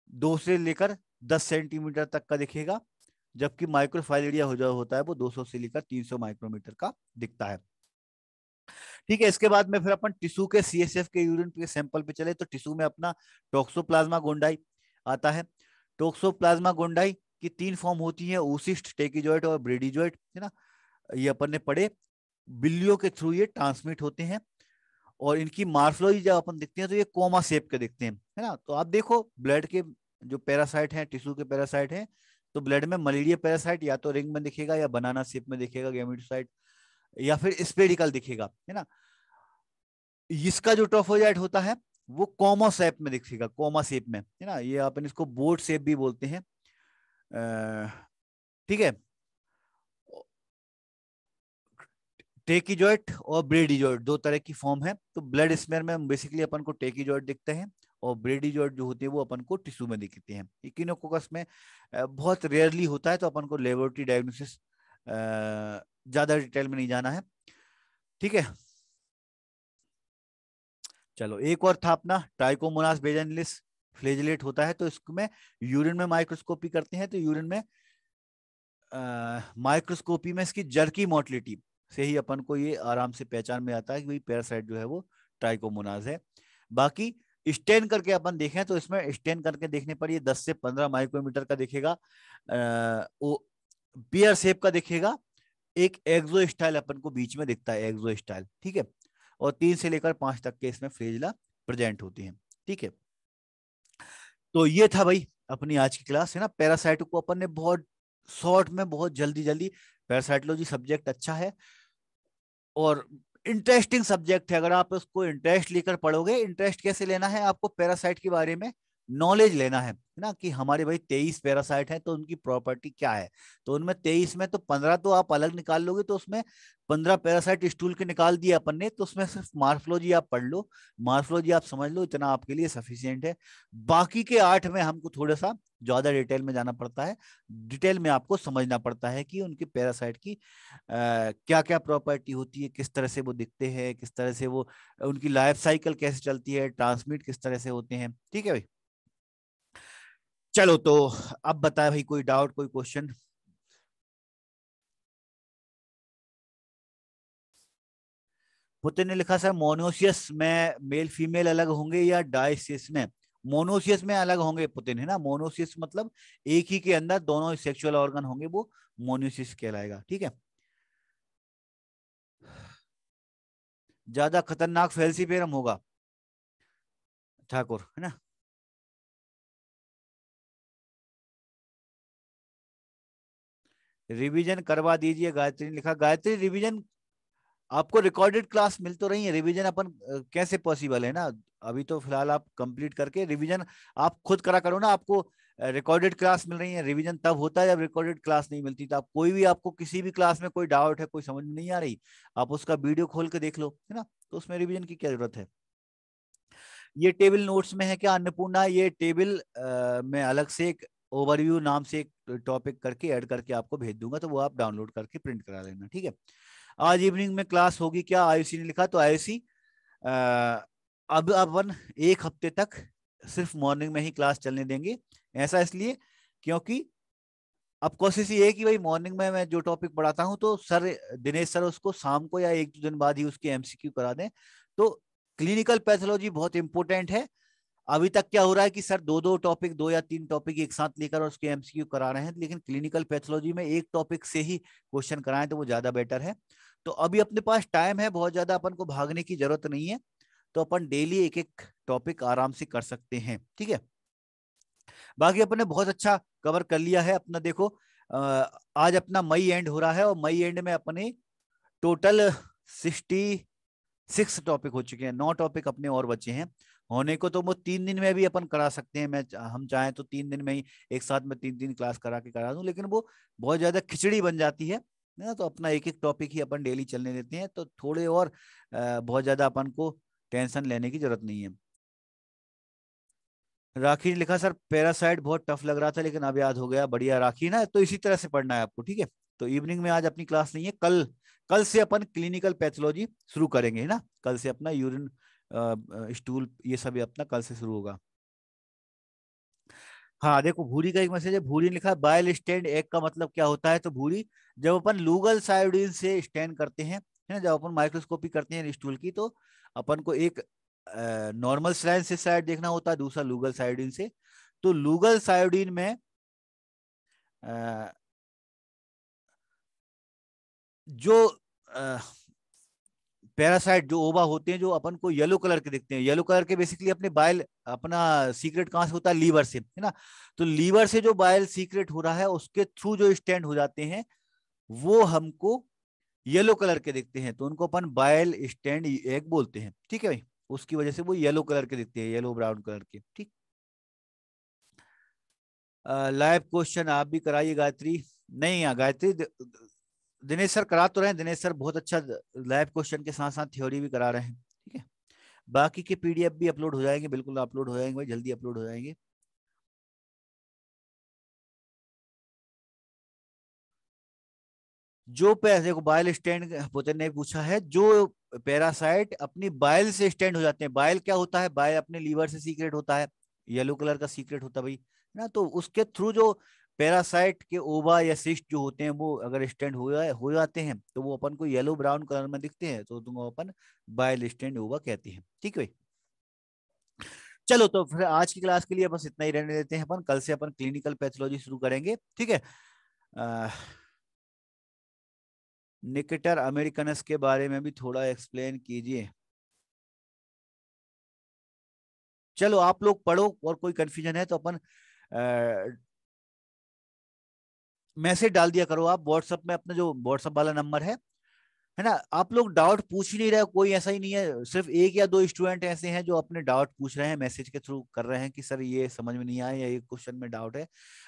2 से लेकर 10 सेंटीमीटर तक का दिखेगा, जबकि माइक्रोफाइलेरिया होता है वो 200 से लेकर 300 माइक्रोमीटर का दिखता है, ठीक है। इसके बाद में फिर अपन टिश्यू के सीएसएफ के यूरिन के सैंपल पे चले, तो टिश्यू में अपना टॉक्सोप्लाज्मा गोंडाई आता है। टॉक्सोप्लाज्मा गोंडाई की 3 फॉर्म होती है, oocyst, टेकीजॉइट और ब्रेडीजॉइट, है ना। ये अपन ने पढ़े, बिल्लियों के थ्रू ये ट्रांसमिट होते हैं। और इनकी मार्फोलॉजी जब अपन देखते हैं तो ये कोमा शेप के दिखते हैं, है ना। तो आप देखो ब्लड के जो पैरासाइट हैं, टिश्यू के पैरासाइट हैं, तो ब्लड में मलेरिया पैरासाइट या तो रिंग में दिखेगा या बनाना शेप में दिखेगा गैमेटोसाइट, या फिर स्पेरिकल दिखेगा, है ना। इसका जो ट्रोफोजाइट होता है वो कोमा शेप में दिखेगा, कोमा शेप में, है ना। ये अपन इसको बोर्ड शेप भी बोलते हैं, ठीक है। टेकीजॉइट और ब्रेडीजॉइट 2 तरह की फॉर्म है। तो ब्लड स्मेयर में बेसिकली अपन को टेकीजॉइट दिखते हैं, और ब्रेडीजॉइट जो होती है वो अपन को टिश्यू में दिखते हैं। इकिनोकोकस में बहुत रेयरली होता है, तो अपन को लेबोरेटरी डायग्नोसिस ज्यादा डिटेल में नहीं जाना है, ठीक है। चलो एक और था अपना ट्राइकोमोनास बेजनिलिस फ्लैजेलेट होता है, तो इसमें यूरिन में माइक्रोस्कोपी करते हैं, तो यूरिन में माइक्रोस्कोपी में इसकी जर्की मोटिलिटी से ही अपन को ये आराम से पहचान में आता है कि भाई पैरासाइट जो है वो ट्राइकोमोनास है। बाकी स्टेन करके अपन देखें तो इसमें स्टेन करके देखने पर ये 10 से 15 माइक्रोमीटर का दिखेगा, वो बियर शेप का दिखेगा। एक एक्सो स्टाइल अपन को बीच में दिखता है, एक्सो स्टाइल, ठीक है। और 3 से लेकर 5 तक के इसमें फ्लैजिला प्रेजेंट होती हैं, ठीक है। तो ये था भाई अपनी आज की क्लास, है ना। पैरासाइट को अपन ने बहुत शॉर्ट में, बहुत जल्दी जल्दी, पैरासाइटोलॉजी सब्जेक्ट अच्छा है और इंटरेस्टिंग सब्जेक्ट है। अगर आप उसको इंटरेस्ट लेकर पढ़ोगे, इंटरेस्ट कैसे लेना है, आपको पैरासाइट के बारे में नॉलेज लेना है ना, कि हमारे भाई 23 पैरासाइट हैं तो उनकी प्रॉपर्टी क्या है। तो उनमें 23 में तो 15 तो आप अलग निकाल लोगे, तो उसमें 15 पैरासाइट स्टूल के निकाल दिए अपन ने, तो उसमें सिर्फ मार्फोलॉजी आप पढ़ लो, मार्फोलॉजी आप समझ लो, इतना आपके लिए सफिशियंट है। बाकी के 8 में हमको थोड़ा सा ज्यादा डिटेल में जाना पड़ता है, डिटेल में आपको समझना पड़ता है कि उनके पैरासाइट की क्या क्या प्रॉपर्टी होती है, किस तरह से वो दिखते हैं, किस तरह से वो, उनकी लाइफ साइकिल कैसे चलती है, ट्रांसमिट किस तरह से होते हैं, ठीक है भाई। चलो तो अब बताए भाई, कोई डाउट, कोई क्वेश्चन। पुतिन ने लिखा सर मोनोसियस में मेल फीमेल अलग होंगे या डायसियस में? मोनोसियस में अलग होंगे पुतिन, है ना। मोनोसियस मतलब एक ही के अंदर दोनों सेक्सुअल ऑर्गन होंगे, वो मोनोसियस कहलाएगा, ठीक है। ज्यादा खतरनाक फेल्सीफेरम होगा ठाकुर, है ना। रिवीजन करवा दीजिए, गायत्री ने लिखा। गायत्री रिवीजन आपको रिकॉर्डेड क्लास मिल तो रही है, रिवीजन अपन कैसे पॉसिबल है ना। अभी तो फिलहाल आप कंप्लीट करके रिवीजन आप खुद करा करो ना। आपको रिकॉर्डेड क्लास मिल रही है, रिवीजन तब होता है जब रिकॉर्डेड क्लास नहीं मिलती। तो आप कोई भी, आपको किसी भी क्लास में कोई डाउट है, कोई समझ में नहीं आ रही, आप उसका वीडियो खोल के देख लो, है ना। तो उसमें रिवीजन की क्या जरूरत है। ये टेबल नोट्स में है क्या अन्नपूर्णा? ये टेबल में अलग से एक ओवरव्यू नाम से एक टॉपिक करके ऐड करके आपको भेज दूंगा, तो वो आप डाउनलोड करके प्रिंट करा लेना, ठीक है। आज इवनिंग में क्लास होगी क्या, आयुषी ने लिखा। तो आयुषी अब अपन एक हफ्ते तक सिर्फ मॉर्निंग में ही क्लास चलने देंगे। ऐसा इसलिए क्योंकि अब कोशिश ये है कि भाई मॉर्निंग में मैं जो टॉपिक पढ़ाता हूँ, तो सर दिनेश सर उसको शाम को या 1-2 दिन बाद ही उसके एमसीक्यू करा दें। तो क्लिनिकल पैथोलॉजी बहुत इंपॉर्टेंट है। अभी तक क्या हो रहा है कि सर 2-2 टॉपिक, 2 या 3 टॉपिक एक साथ लेकर और उसके एमसीक्यू करा रहे हैं, लेकिन क्लिनिकल पैथोलॉजी में एक टॉपिक से ही क्वेश्चन कराएं तो वो ज्यादा बेटर है। तो अभी अपने पास टाइम है, बहुत ज्यादा अपन को भागने की जरूरत नहीं है, तो अपन डेली एक एक टॉपिक आराम से कर सकते हैं, ठीक है। बाकी अपन ने बहुत अच्छा कवर कर लिया है अपना। देखो आज अपना मई एंड हो रहा है, और मई एंड में अपने टोटल 66 टॉपिक हो चुके हैं, 9 टॉपिक अपने और बचे हैं होने को। तो वो 3 दिन में भी अपन करा सकते हैं, मैं हम चाहें तो 3 दिन में ही एक साथ में 3-3 क्लास करा के करा दूं, लेकिन वो बहुत ज्यादा खिचड़ी बन जाती है ना। तो अपना एक एक टॉपिक ही अपन डेली चलने देते हैं, तो थोड़े और बहुत ज्यादा अपन को टेंशन लेने की जरूरत नहीं है। राखी ने लिखा सर पैरासाइट बहुत टफ लग रहा था लेकिन अब याद हो गया। बढ़िया राखी ना, तो इसी तरह से पढ़ना है आपको, ठीक है। तो इवनिंग में आज अपनी क्लास नहीं है, कल कल से अपन क्लिनिकल पैथोलॉजी शुरू करेंगे, है ना। कल से अपना यूरिन स्टूल ये सब अपना कल से शुरू होगा। हाँ देखो, भूरी का एक मैसेज है, भूरी ने लिखा बायल स्टैंड एग का मतलब क्या होता है। तो भूरी, जब अपन लूगल सायोडीन से स्टैंड करते हैं, है ना, जब अपन माइक्रोस्कोपी करते हैं स्टूल की, तो अपन को एक नॉर्मल स्लैंड से साइड देखना होता है, दूसरा लूगल सायोडीन से। तो लूगल सायोडीन में जो पैरासाइट जो ओवा होते हैं, जो अपन को येलो कलर के दिखते हैं, येलो कलर के बेसिकली अपने बाइल, अपना सीक्रेट कहां से होता है, लीवर से, है ना। तो लीवर से जो बाइल सीक्रेट हो रहा है उसके थ्रू जो स्टैंड हो जाते हैं, वो हमको येलो कलर के दिखते हैं, तो उनको अपन बाइल स्टैंड एग बोलते हैं, ठीक है भाई। उसकी वजह से वो येलो कलर के दिखते हैं, येलो ब्राउन कलर के, ठीक। लाइव क्वेश्चन आप भी कराइए गायत्री। नहीं गायत्री, दिनेश सर करा तो रहे हैं, दिनेश सर बहुत अच्छा लाइव क्वेश्चन के साथ साथ थ्योरी भी करा रहे हैं, ठीक है। बाकी के पीडीएफ भी अपलोड हो जाएंगे, बिल्कुल अपलोड हो जाएंगे भाई, जल्दी अपलोड हो जाएंगे। जो पैसे को बायल स्टैंड पुतिन ने पूछा है, जो पैरासाइट अपनी बाइल से स्टैंड हो जाते हैं। बाइल क्या होता है? बाइल अपने लीवर से सीक्रेट होता है, येलो कलर का सीक्रेट होता है भाई, है ना। तो उसके थ्रू जो पैरासाइट के ओवा या सिस्ट जो होते हैं वो अगर स्टैंड हो जाते हैं तो वो अपन को येलो ब्राउन कलर में दिखते हैं, तो तुमको अपन बाइल स्टैंड ओवा कहते हैं। ठीक है भाई। चलो तो फिर आज की क्लास के लिए बस इतना ही रहने देते हैं अपन। कल से अपन क्लिनिकल पैथोलॉजी शुरू करेंगे, ठीक है। निकेटर अमेरिकनस के बारे में भी थोड़ा एक्सप्लेन कीजिए। चलो आप लोग पढ़ो, और कोई कंफ्यूजन है तो अपन मैसेज डाल दिया करो आप व्हाट्सएप में, अपना जो व्हाट्सएप वाला नंबर है ना। आप लोग डाउट पूछ ही नहीं रहे, कोई ऐसा ही नहीं है, सिर्फ एक या दो स्टूडेंट ऐसे हैं जो अपने डाउट पूछ रहे हैं, मैसेज के थ्रू कर रहे हैं कि सर ये समझ में नहीं आया या ये क्वेश्चन में डाउट है।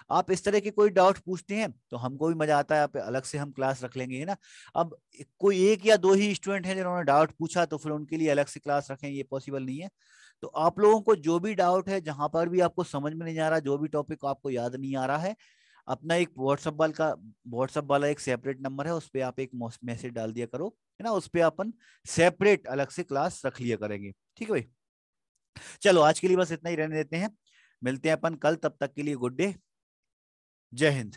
आप इस तरह के कोई डाउट पूछते हैं तो हमको भी मजा आता है, आप अलग से हम क्लास रख लेंगे, है ना। अब कोई एक या दो ही स्टूडेंट हैं जिन्होंने डाउट पूछा तो फिर उनके लिए अलग से क्लास रखें, ये पॉसिबल नहीं है। तो आप लोगों को जो भी डाउट है, जहां पर भी आपको समझ में नहीं आ रहा, जो भी टॉपिक आपको याद नहीं आ रहा है, अपना एक व्हाट्सएप वाला एक सेपरेट नंबर है, उस पर आप एक मैसेज डाल दिया करो, है ना। उस पे अपन सेपरेट अलग से क्लास रख लिया करेंगे, ठीक है भाई। चलो आज के लिए बस इतना ही रहने देते हैं, मिलते हैं अपन कल, तब तक के लिए गुड डे, जय हिंद।